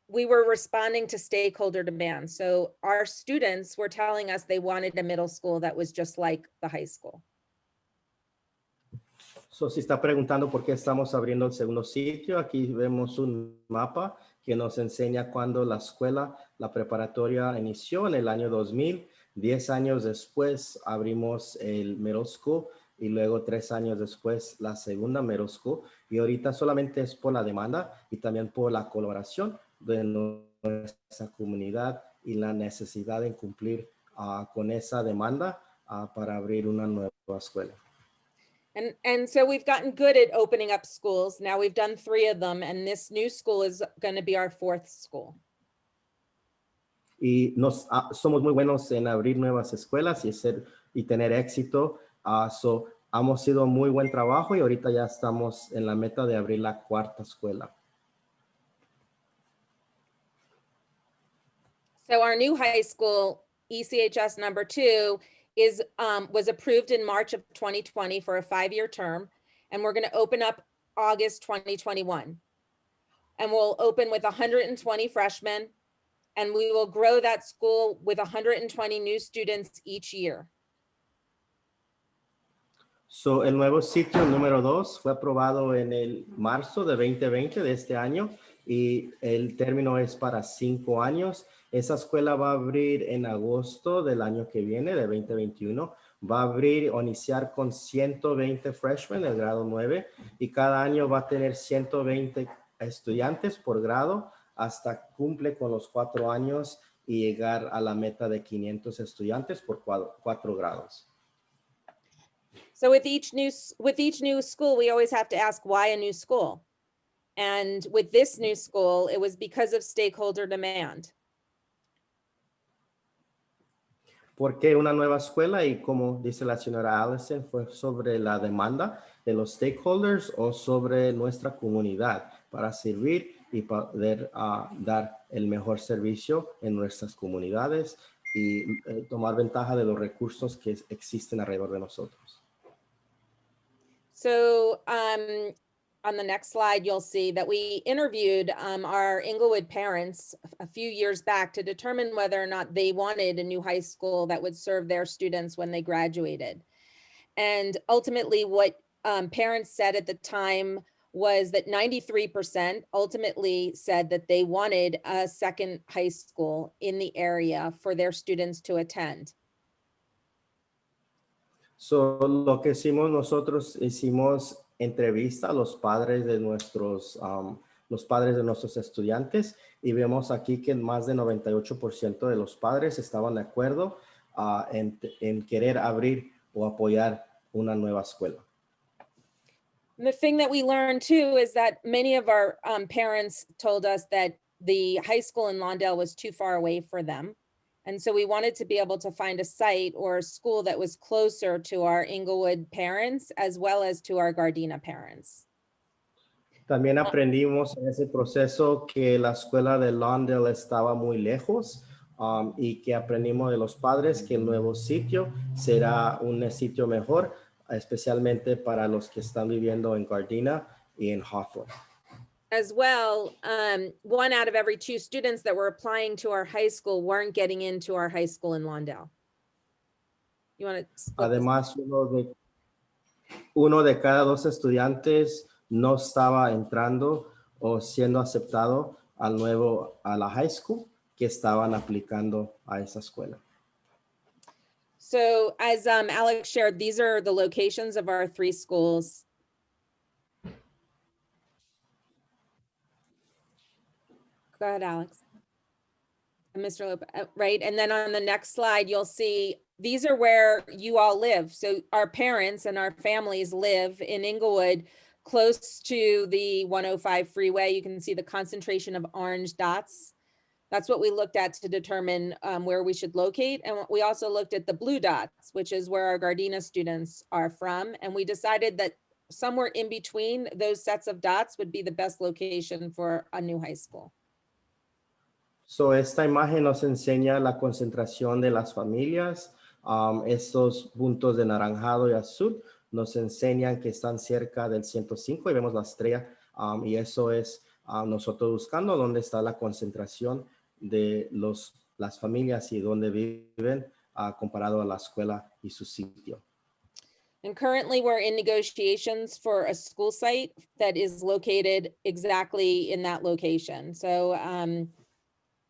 we were responding to stakeholder demands. So our students were telling us they wanted a middle school that was just like the high school. So, si está preguntando por qué estamos abriendo el segundo sitio, aquí vemos un mapa que nos enseña cuando la escuela, la preparatoria inició en el año 2000. 10 años después abrimos el middle school y luego 3 años después la segunda middle school. Y ahorita solamente es por la demanda y también por la colaboración de nuestra comunidad y la necesidad de cumplir con esa demanda para abrir una nueva escuela. And so we've gotten good at opening up schools. Now we've done 3 of them, and this new school is going to be our 4th school. Y somos muy buenos en abrir nuevas escuelas y tener éxito. Hemos sido muy buen trabajo y ahorita ya estamos en la meta de abrir la 4ª escuela. So our new high school, ECHS number 2, was approved in March of 2020 for a 5-year term, and we're going to open up August 2021. And we'll open with 120 freshmen, and we will grow that school with 120 new students each year. So, el nuevo sitio número 2 fue aprobado en el marzo de 2020 de este año y el término es para 5 años. Esa escuela va a abrir en agosto del año que viene, de 2021. Va a abrir o iniciar con 120 freshmen del grado 9 y cada año va a tener 120 estudiantes por grado hasta cumple con los 4 años y llegar a la meta de 500 estudiantes por 4 grados. So with each new school, we always have to ask why a new school. And with this new school, it was because of stakeholder demand. ¿Por qué una nueva escuela? Y como dice la señora Allison, fue sobre la demanda de los stakeholders o sobre nuestra comunidad para servir y poder dar el mejor servicio en nuestras comunidades y tomar ventaja de los recursos que existen alrededor de nosotros. So on the next slide, you'll see that we interviewed our Inglewood parents a few years back to determine whether or not they wanted a new high school that would serve their students when they graduated. And ultimately what parents said at the time was that 93% ultimately said that they wanted a second high school in the area for their students to attend. So, lo que nosotros hicimos entrevista a los padres de nuestros estudiantes y vemos aquí que más de 98% de los padres estaban de acuerdo en querer abrir o apoyar una nueva escuela. The thing that we learned too is that many of our parents told us that the high school in Lawndale was too far away for them. And so we wanted to be able to find a site or a school that was closer to our Inglewood parents as well as to our Gardena parents. También aprendimos en ese proceso que la escuela de Lawndale estaba muy lejos y que aprendimos de los padres que el nuevo sitio será un sitio mejor, especialmente para los que están viviendo en Gardena y en Hawthorne. As well, 1 out of every 2 students that were applying to our high school weren't getting into our high school in Lawndale. You want to? Además, uno de cada 2 estudiantes no estaba entrando o siendo aceptado a la high school que estaban aplicando a esa escuela. So as Alex shared, these are the locations of our 3 schools. Go ahead, Alex. And Mr. Lopez, right? And then on the next slide, you'll see these are where you all live. So our parents and our families live in Inglewood, close to the 105 freeway. You can see the concentration of orange dots. That's what we looked at to determine where we should locate. And we also looked at the blue dots, which is where our Gardena students are from. And we decided that somewhere in between those sets of dots would be the best location for a new high school. So esta imagen nos enseña la concentración de las familias. Estos puntos de naranjado y azul nos enseñan que están cerca del 105 y vemos la estrella. Y eso es nosotros buscando dónde está la concentración de las familias y dónde viven comparado a la escuela y su sitio. And currently we're in negotiations for a school site that is located exactly in that location. So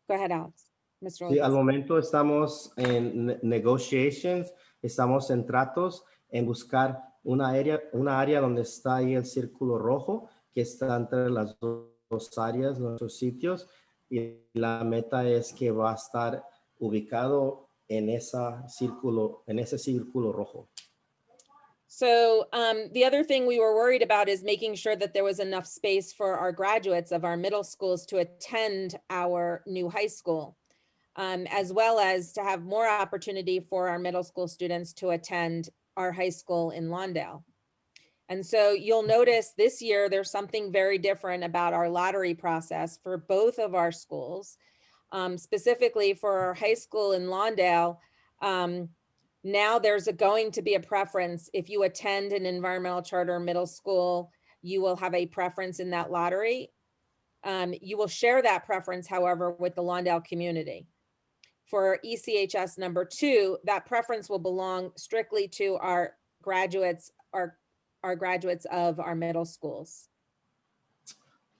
go ahead, Alex. Mr. Sí, al Lopez. momento estamos en negotiations, estamos en tratos en buscar una área donde está ahí el círculo rojo que está entre las dos áreas, nuestros sitios, y la meta es que va a estar ubicado en ese círculo rojo. So the other thing we were worried about is making sure that there was enough space for our graduates of our middle schools to attend our new high school, as well as to have more opportunity for our middle school students to attend our high school in Lawndale. And so you'll notice this year, there's something very different about our lottery process for both of our schools. Specifically for our high school in Lawndale, now there's going to be a preference. If you attend an environmental charter middle school, you will have a preference in that lottery. You will share that preference, however, with the Lawndale community. For ECHS number 2, that preference will belong strictly to our graduates, our graduates of our middle schools.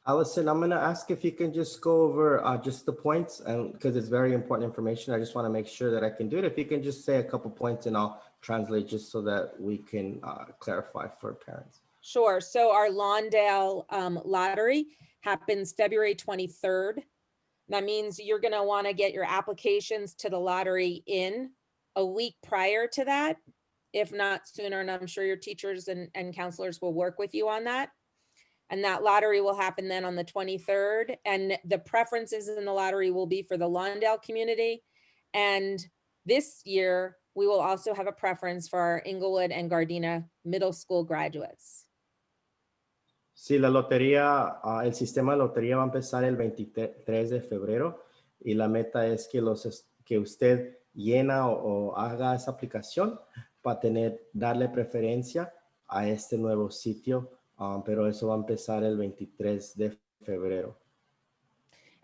Allison, I'm going to ask if you can just go over just the points, and because it's very important information, I just want to make sure that I can do it. If you can just say a couple points and I'll translate just so that we can clarify for parents. Sure. So our Lawndale lottery happens February 23rd. That means you're going to want to get your applications to the lottery in a week prior to that, if not sooner. And I'm sure your teachers and counselors will work with you on that. And that lottery will happen then on the 23rd. And the preferences in the lottery will be for the Lawndale community. And this year, we will also have a preference for our Inglewood and Gardena middle school graduates. Sí, la lotería, el sistema de lotería va a empezar el 23 de febrero y la meta es que usted llena o haga esa aplicación para darle preferencia a este nuevo sitio. Pero eso va a empezar el 23 de febrero.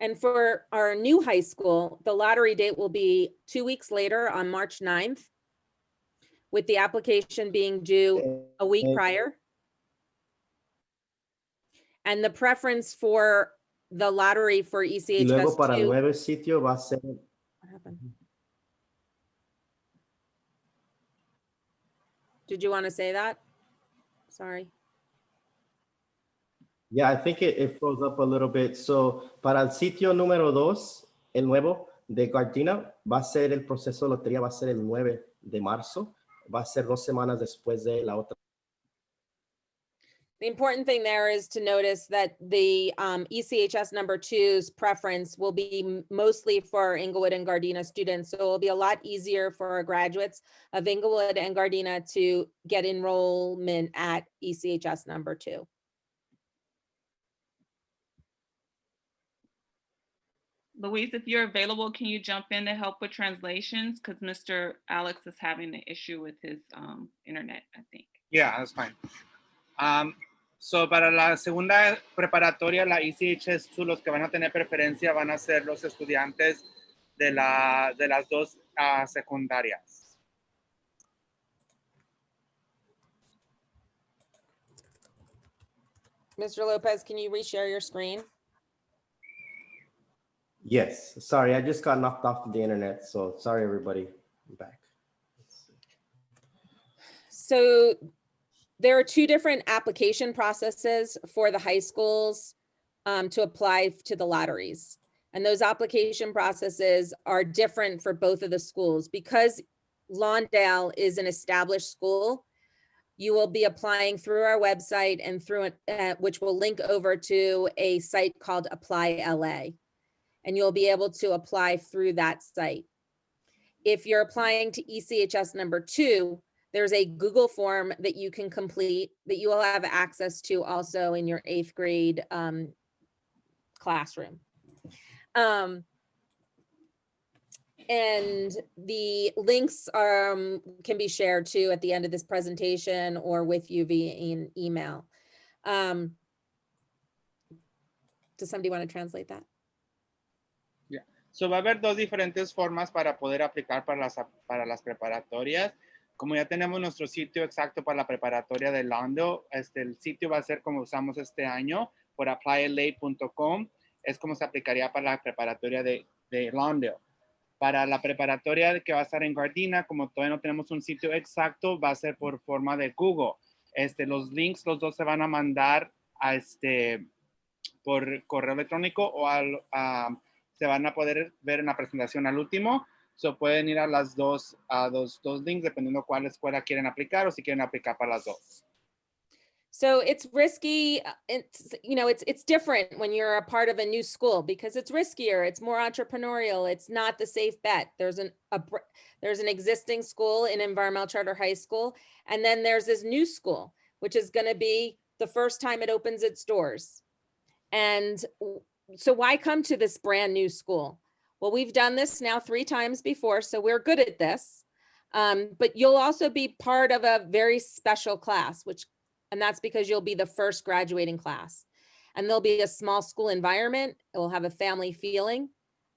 And for our new high school, the lottery date will be 2 weeks later on March 9th, with the application being due a week prior. And the preference for the lottery for ECHS2. Y luego para el nuevo sitio va a ser. What happened? Did you want to say that? Sorry. Yeah, I think it froze up a little bit. So, para el sitio número 2, el nuevo de Gardena, va a ser el proceso de lotería, va a ser el 9 de marzo. Va a ser 2 semanas después de la otra. The important thing there is to notice that the ECHS number 2's preference will be mostly for our Inglewood and Gardena students. So it will be a lot easier for our graduates of Inglewood and Gardena to get enrollment at ECHS number 2. Louise, if you're available, can you jump in to help with translations? Because Mr. Alex is having an issue with his internet, I think. Yeah, that's fine. So para la segunda preparatoria, la ECHS2, los que van a tener preferencia van a ser los estudiantes de las dos secundarias. Mr. Lopez, can you reshare your screen? Yes, sorry, I just got knocked off the internet. So sorry, everybody. I'm back. So there are 2 different application processes for the high schools to apply to the lotteries. And those application processes are different for both of the schools. Because Lawndale is an established school, you will be applying through our website and through it, which will link over to a site called Apply LA. And you'll be able to apply through that site. If you're applying to ECHS number 2, there's a Google form that you can complete that you will have access to also in your 8th grade classroom. And the links can be shared too at the end of this presentation or with you via an email. Does somebody want to translate that? So va a haber dos diferentes formas para poder aplicar para las preparatorias. Como ya tenemos nuestro sitio exacto para la preparatoria de Lando, el sitio va a ser como usamos este año por applyla.com. Es como se aplicaría para la preparatoria de Lando. Para la preparatoria que va a estar en Gardena, como todavía no tenemos un sitio exacto, va a ser por forma de Google. Los links, los dos se van a mandar a por correo electrónico o se van a poder ver en la presentación al último. So pueden ir a los dos links dependiendo cuál escuela quieren aplicar o si quieren aplicar para las dos. So it's risky. It's different when you're a part of a new school because it's riskier. It's more entrepreneurial. It's not the safe bet. There's an existing school in Environmental Charter High School, and then there's this new school, which is going to be the first time it opens its doors. And so why come to this brand new school? Well, we've done this now 3 times before, so we're good at this. But you'll also be part of a very special class, and that's because you'll be the first graduating class. And there'll be a small school environment. It will have a family feeling.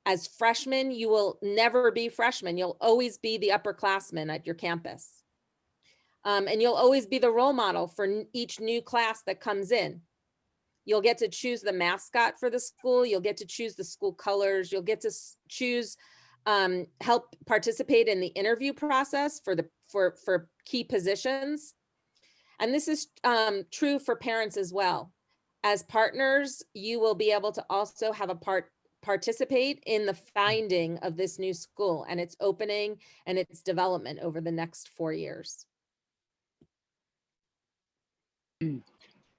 As freshmen, you will never be freshmen. You'll always be the upperclassmen at your campus. And you'll always be the role model for each new class that comes in. You'll get to choose the mascot for the school. You'll get to choose the school colors. You'll get to choose, help participate in the interview process for key positions. And this is true for parents as well. As partners, you will be able to also have participate in the finding of this new school and its opening and its development over the next 4 years.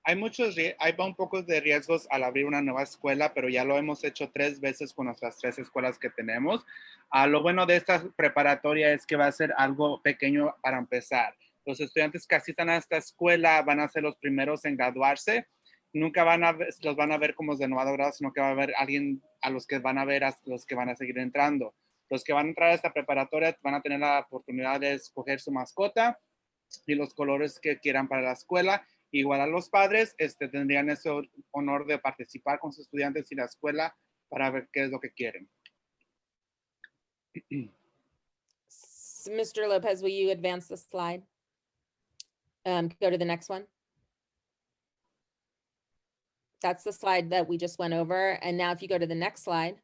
Hay un poco de riesgos al abrir una nueva escuela, pero ya lo hemos hecho 3 veces con nuestras 3 escuelas que tenemos. Lo bueno de esta preparatoria es que va a ser algo pequeño para empezar. Los estudiantes que asistan a esta escuela van a ser los primeros en graduarse. Nunca los van a ver como de nuevo grado, sino que va a haber alguien a los que van a ver, a los que van a seguir entrando. Los que van a entrar a esta preparatoria van a tener la oportunidad de escoger su mascota y los colores que quieran para la escuela. Igual a los padres tendrían ese honor de participar con sus estudiantes y la escuela para ver qué es lo que quieren. Mr. Lopez, will you advance the slide? Go to the next one. That's the slide that we just went over. And now if you go to the next slide.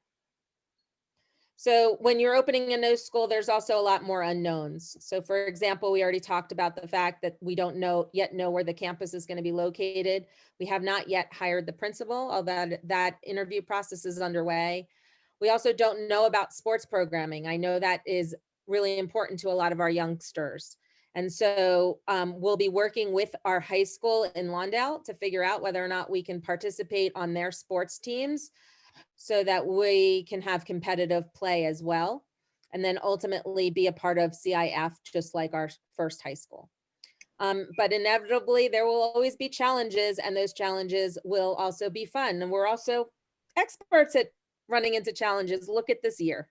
So when you're opening a new school, there's also a lot more unknowns. So for example, we already talked about the fact that we don't yet know where the campus is going to be located. We have not yet hired the principal, although that interview process is underway. We also don't know about sports programming. I know that is really important to a lot of our youngsters. And so we'll be working with our high school in Lawndale to figure out whether or not we can participate on their sports teams so that we can have competitive play as well. And then ultimately be a part of CIF, just like our first high school. But inevitably, there will always be challenges, and those challenges will also be fun. And we're also experts at running into challenges. Look at this year.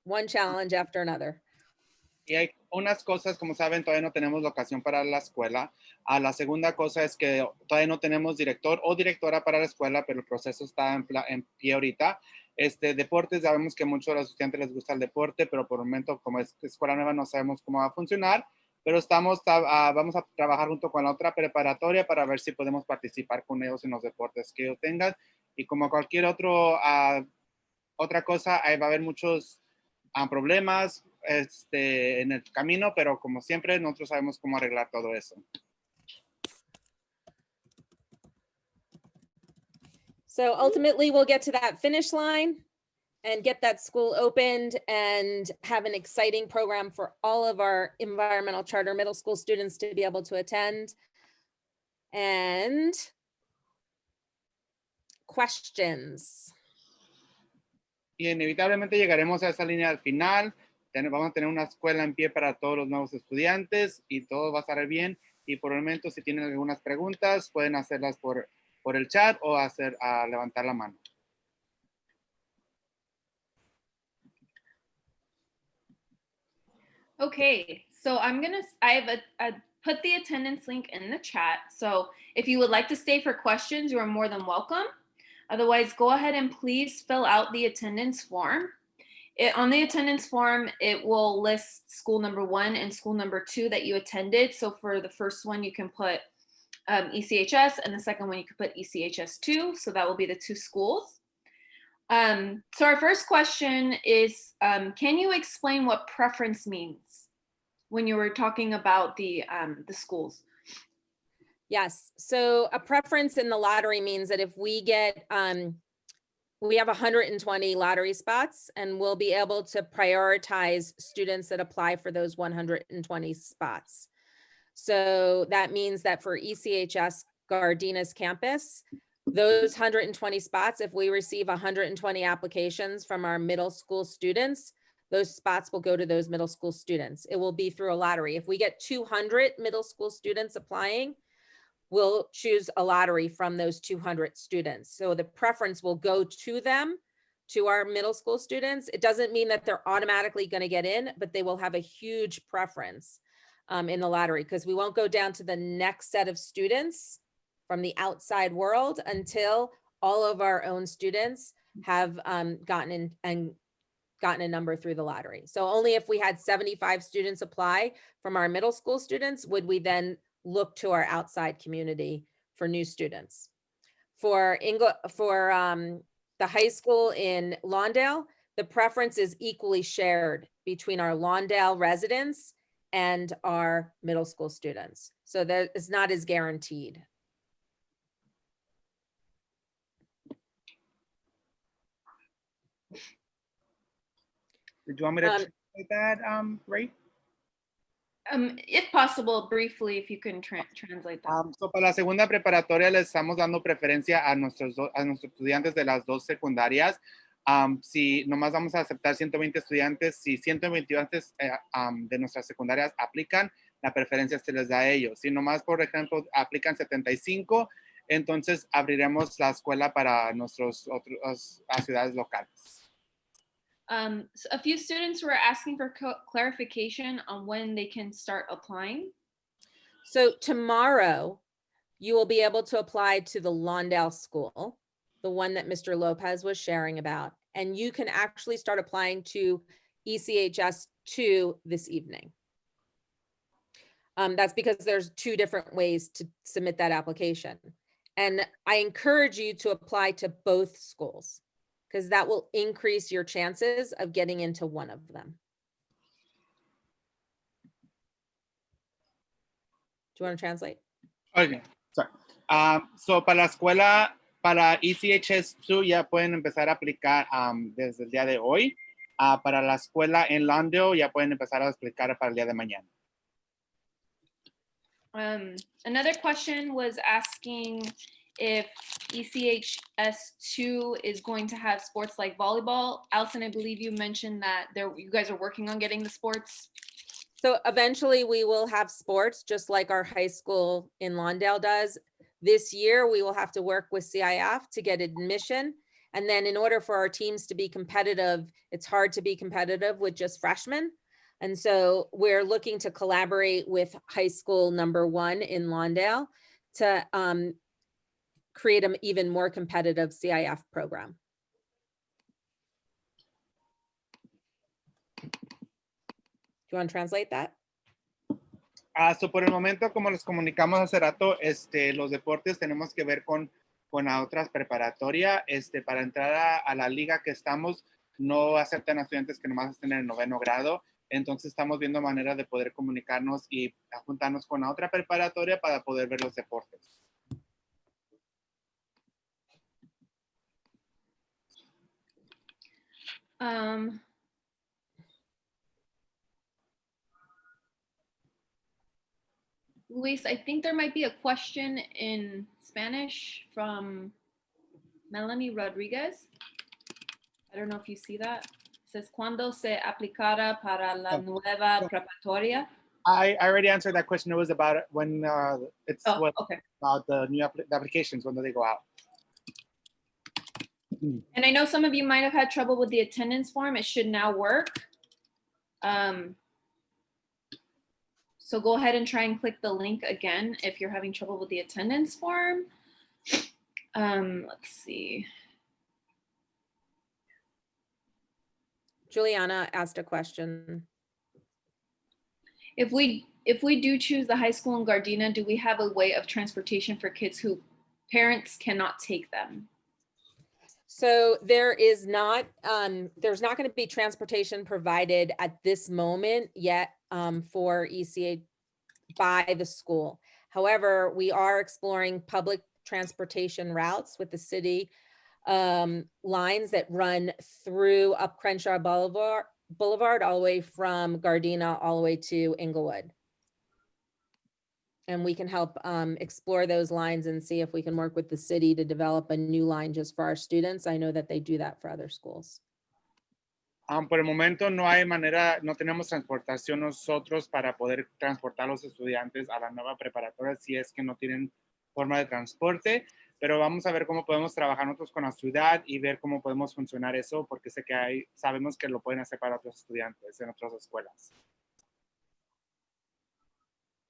One challenge after another. Y hay unas cosas, como saben, todavía no tenemos locación para la escuela. La segunda cosa es que todavía no tenemos director o directora para la escuela, pero el proceso está en pie ahorita. Deportes, sabemos que muchos de los estudiantes les gusta el deporte, pero por el momento, como es escuela nueva, no sabemos cómo va a funcionar. Pero vamos a trabajar junto con la otra preparatoria para ver si podemos participar con ellos en los deportes que ellos tengan. Y como cualquier otra cosa, ahí va a haber muchos problemas en el camino, pero como siempre, nosotros sabemos cómo arreglar todo eso. So ultimately, we'll get to that finish line and get that school opened and have an exciting program for all of our environmental charter middle school students to be able to attend. And questions. Y inevitablemente llegaremos a esa línea al final. Vamos a tener una escuela en pie para todos los nuevos estudiantes y todo va a estar bien. Y por el momento, si tienen algunas preguntas, pueden hacerlas por el chat o levantar la mano. Okay, so I put the attendance link in the chat. So if you would like to stay for questions, you are more than welcome. Otherwise, go ahead and please fill out the attendance form. On the attendance form, it will list school number 1 and school number 2 that you attended. So for the first one, you can put ECHS, and the second one you could put ECHS2. So that will be the 2 schools. So our first question is, can you explain what preference means when you were talking about the schools? Yes. So a preference in the lottery means that if we get, we have 120 lottery spots, and we'll be able to prioritize students that apply for those 120 spots. So that means that for ECHS Gardenia's campus, those 120 spots, if we receive 120 applications from our middle school students, those spots will go to those middle school students. It will be through a lottery. If we get 200 middle school students applying, we'll choose a lottery from those 200 students. So the preference will go to them, to our middle school students. It doesn't mean that they're automatically going to get in, but they will have a huge preference in the lottery, because we won't go down to the next set of students from the outside world until all of our own students have gotten a number through the lottery. So only if we had 75 students apply from our middle school students would we then look to our outside community for new students. For the high school in Lawndale, the preference is equally shared between our Lawndale residents and our middle school students. So that is not as guaranteed. Did you want me to translate that, Ray? If possible, briefly, if you can translate that. So para la segunda preparatoria le estamos dando preferencia a nuestros estudiantes de las 2 secundarias. Si nomás vamos a aceptar 120 estudiantes, si 120 estudiantes de nuestras secundarias aplican, la preferencia se les da a ellos. Si nomás, por ejemplo, aplican 75, entonces abriremos la escuela para nuestras ciudades locales. So a few students were asking for clarification on when they can start applying. So tomorrow, you will be able to apply to the Lawndale School, the one that Mr. Lopez was sharing about, and you can actually start applying to ECHS 2 this evening. That's because there's 2 different ways to submit that application. And I encourage you to apply to both schools, because that will increase your chances of getting into one of them. Do you want to translate? Okay, sorry. So para la escuela, para ECHS2 ya pueden empezar a aplicar desde el día de hoy. Para la escuela en Lawndale ya pueden empezar a aplicar para el día de mañana. Another question was asking if ECHS2 is going to have sports like volleyball. Allison, I believe you mentioned that you guys are working on getting the sports. So eventually we will have sports just like our high school in Lawndale does. This year, we will have to work with CIF to get admission. And then in order for our teams to be competitive, it's hard to be competitive with just freshmen. And so we're looking to collaborate with high school number 1 in Lawndale to create an even more competitive CIF program. Do you want to translate that? So por el momento, como les comunicamos hace rato, los deportes tenemos que ver con otras preparatorias. Para entrar a la liga que estamos, no aceptan a estudiantes que nomás estén en el 9º grado. Entonces estamos viendo manera de poder comunicarnos y juntarnos con la otra preparatoria para poder ver los deportes. Luis, I think there might be a question in Spanish from Melanie Rodriguez. I don't know if you see that. It says, ¿cuándo se aplicará para la nueva preparatoria? I already answered that question. It was about when it's okay. About the new applications, when do they go out? And I know some of you might have had trouble with the attendance form. It should now work. So go ahead and try and click the link again if you're having trouble with the attendance form. Let's see. Juliana asked a question. If we do choose the high school in Gardena, do we have a way of transportation for kids who parents cannot take them? So there is not, there's not going to be transportation provided at this moment yet for ECA by the school. However, we are exploring public transportation routes with the city, lines that run through up Crenshaw Boulevard all the way from Gardena all the way to Inglewood. And we can help explore those lines and see if we can work with the city to develop a new line just for our students. I know that they do that for other schools. Por el momento no hay manera, no tenemos transportación nosotros para poder transportar a los estudiantes a la nueva preparatoria si es que no tienen forma de transporte, pero vamos a ver cómo podemos trabajar nosotros con la ciudad y ver cómo podemos funcionar eso, porque sé que sabemos que lo pueden hacer para otros estudiantes en otras escuelas.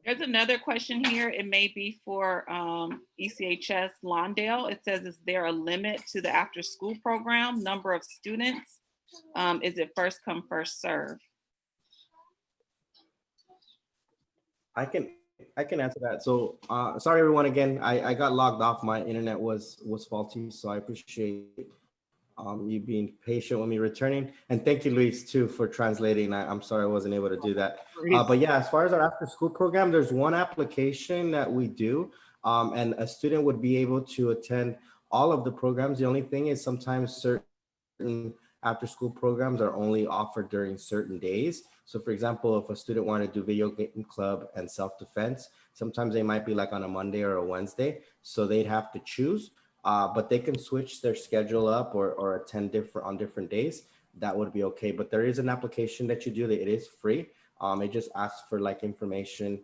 There's another question here. It may be for ECHS Lawndale. It says, is there a limit to the after school program, number of students? Is it first come, first serve? I can answer that. So sorry everyone again. I got logged off. My internet was faulty, so I appreciate you being patient with me returning, and thank you, Luis, too, for translating. I'm sorry I wasn't able to do that. But yeah, as far as our after school program, there's one application that we do, and a student would be able to attend all of the programs. The only thing is sometimes certain after school programs are only offered during certain days. So for example, if a student wanted to do video game club and self-defense, sometimes they might be like on a Monday or a Wednesday, so they'd have to choose. But they can switch their schedule up or attend on different days. That would be okay. But there is an application that you do that it is free. It just asks for like information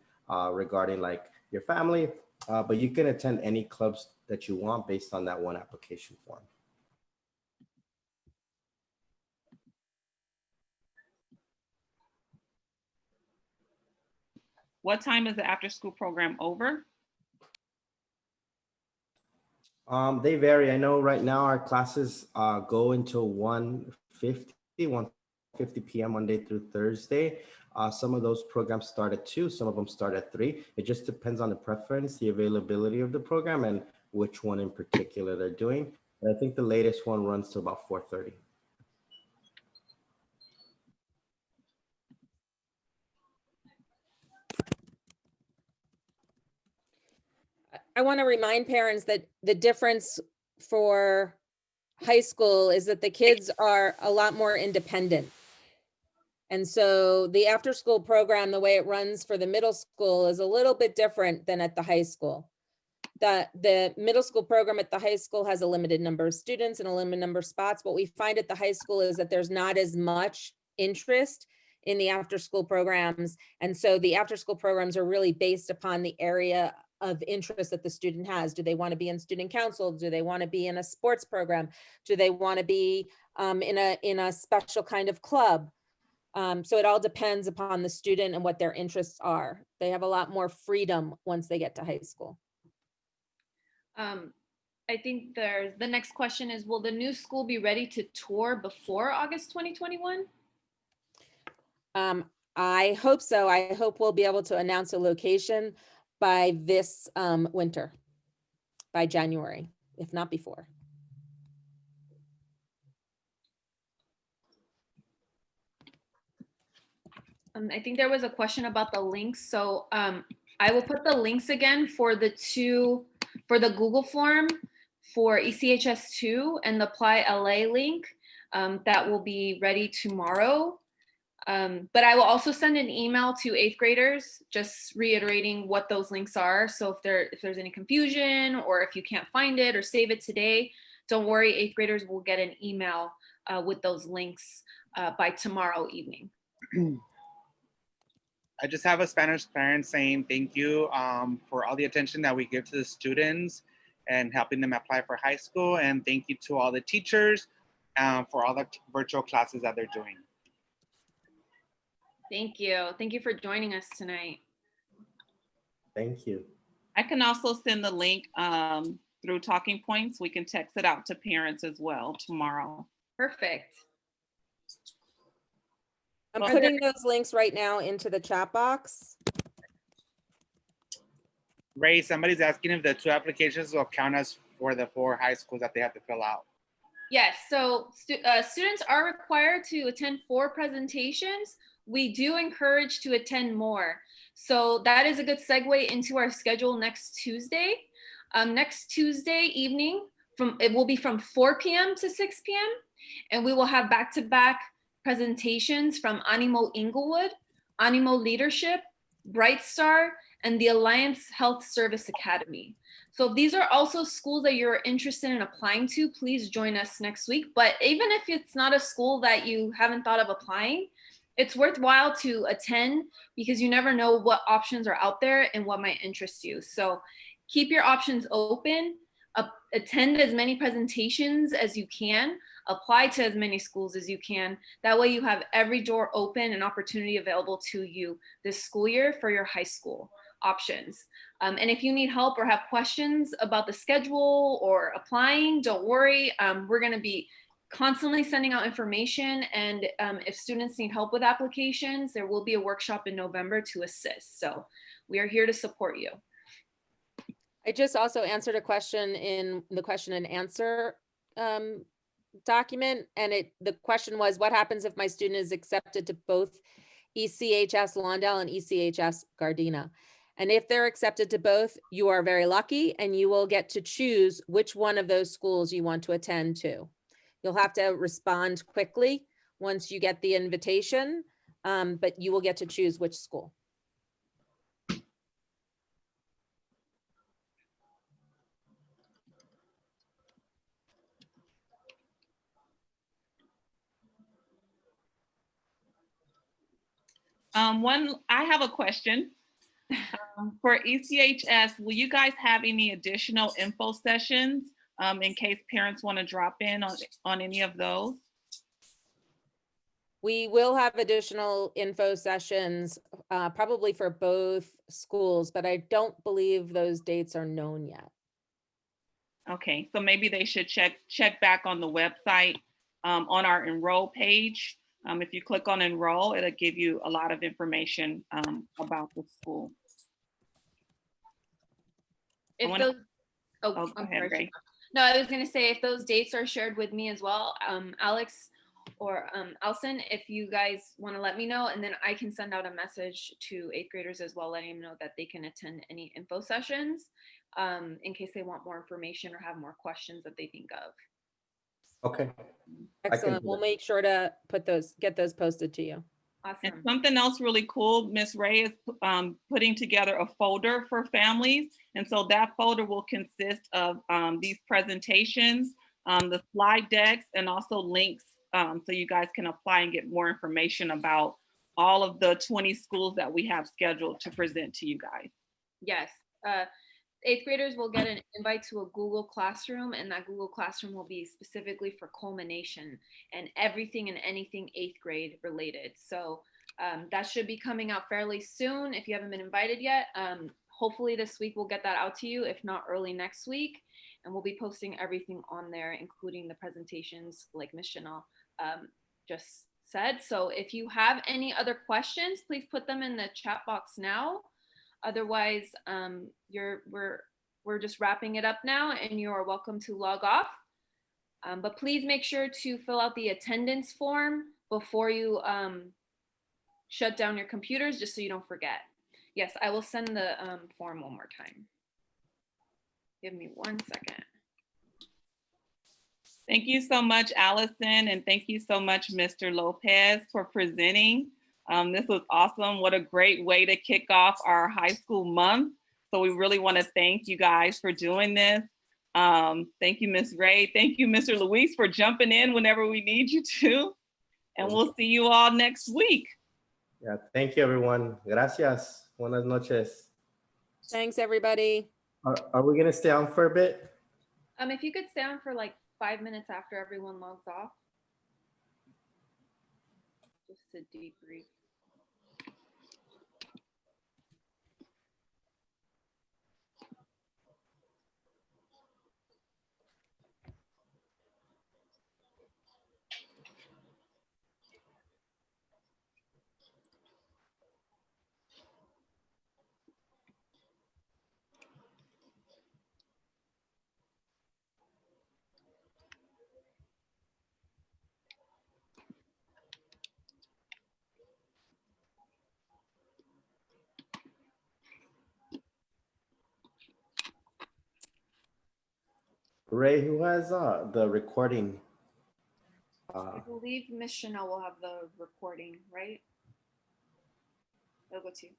regarding like your family, but you can attend any clubs that you want based on that one application form. What time is the after school program over? They vary. I know right now our classes go until 1:50 p.m. Monday through Thursday. Some of those programs start at 2, some of them start at 3. It just depends on the preference, the availability of the program, and which one in particular they're doing. And I think the latest one runs to about 4:30. I want to remind parents that the difference for high school is that the kids are a lot more independent. And so the after school program, the way it runs for the middle school is a little bit different than at the high school. The middle school program at the high school has a limited number of students and a limited number of spots. What we find at the high school is that there's not as much interest in the after school programs. And so the after school programs are really based upon the area of interest that the student has. Do they want to be in student council? Do they want to be in a sports program? Do they want to be in a special kind of club? So it all depends upon the student and what their interests are. They have a lot more freedom once they get to high school. I think the next question is, will the new school be ready to tour before August 2021? I hope so. I hope we'll be able to announce a location by this winter, by January, if not before. I think there was a question about the links. So I will put the links again for the Google form for ECHS2 and the Apply LA link that will be ready tomorrow. But I will also send an email to 8th graders just reiterating what those links are. So if there's any confusion or if you can't find it or save it today, don't worry, 8th graders will get an email with those links by tomorrow evening. I just have a Spanish parent saying thank you for all the attention that we give to the students and helping them apply for high school. And thank you to all the teachers for all the virtual classes that they're doing. Thank you. Thank you for joining us tonight. Thank you. I can also send the link through Talking Points. We can text it out to parents as well tomorrow. Perfect. I'm Well, putting those links right now into the chat box. Ray, somebody's asking if the 2 applications will count as for the 4 high schools that they have to fill out. Yes, so students are required to attend 4 presentations. We do encourage to attend more. So that is a good segue into our schedule next Tuesday. Next Tuesday evening, it will be from 4 p.m. to 6 p.m. And we will have back-to-back presentations from Animo Inglewood, Animo Leadership, Bright Star, and the Alliance Health Service Academy. So if these are also schools that you're interested in applying to, please join us next week. But even if it's not a school that you haven't thought of applying, it's worthwhile to attend because you never know what options are out there and what might interest you. So keep your options open, attend as many presentations as you can, apply to as many schools as you can. That way you have every door open and opportunity available to you this school year for your high school options. And if you need help or have questions about the schedule or applying, don't worry. We're going to be constantly sending out information. And if students need help with applications, there will be a workshop in November to assist. So we are here to support you. I just also answered a question in the question and answer document. And the question was, what happens if my student is accepted to both ECHS Lawndale and ECHS Gardena? And if they're accepted to both, you are very lucky and you will get to choose which one of those schools you want to attend to. You'll have to respond quickly once you get the invitation, but you will get to choose which school. I have a question. For ECHS, will you guys have any additional info sessions in case parents want to drop in on any of those? We will have additional info sessions, probably for both schools, but I don't believe those dates are known yet. Okay, so maybe they should check back on the website on our enroll page. If you click on enroll, it'll give you a lot of information about the school. If wanna- those, go I'm ahead, sorry. Ray. No, I was going to say if those dates are shared with me as well, Alex or Alson, if you guys want to let me know, and then I can send out a message to 8th graders as well, letting them know that they can attend any info sessions in case they want more information or have more questions that they think of. Okay. Excellent. We'll make sure to get those posted to you. And Awesome. something else really cool, Miss Ray is putting together a folder for families. And so that folder will consist of these presentations, the slide decks, and also links so you guys can apply and get more information about all of the 20 schools that we have scheduled to present to you guys. Yes. 8th graders will get an invite to a Google Classroom, and that Google Classroom will be specifically for culmination and everything and anything 8th grade related. So that should be coming out fairly soon. If you haven't been invited yet, hopefully this week we'll get that out to you, if not early next week. And we'll be posting everything on there, including the presentations like Ms. Chanel just said. So if you have any other questions, please put them in the chat box now. Otherwise, we're just wrapping it up now, and you are welcome to log off. But please make sure to fill out the attendance form before you shut down your computers, just so you don't forget. Yes, I will send the form one more time. Give me 1 second. Thank you so much, Allison, and thank you so much, Mr. Lopez, for presenting. This was awesome. What a great way to kick off our high school month. So we really want to thank you guys for doing this. Thank you, Ms. Ray. Thank you, Mr. Luis, for jumping in whenever we need you to. And we'll see you all next week. Yeah, thank you, everyone. Gracias. Buenas noches. Thanks, everybody. Are we gonna stay on for a bit? If you could stay on for like 5 minutes after everyone logs off, just to debrief. Ray, who has the recording? I believe Miss Chanel will have the recording, right? It'll go to you.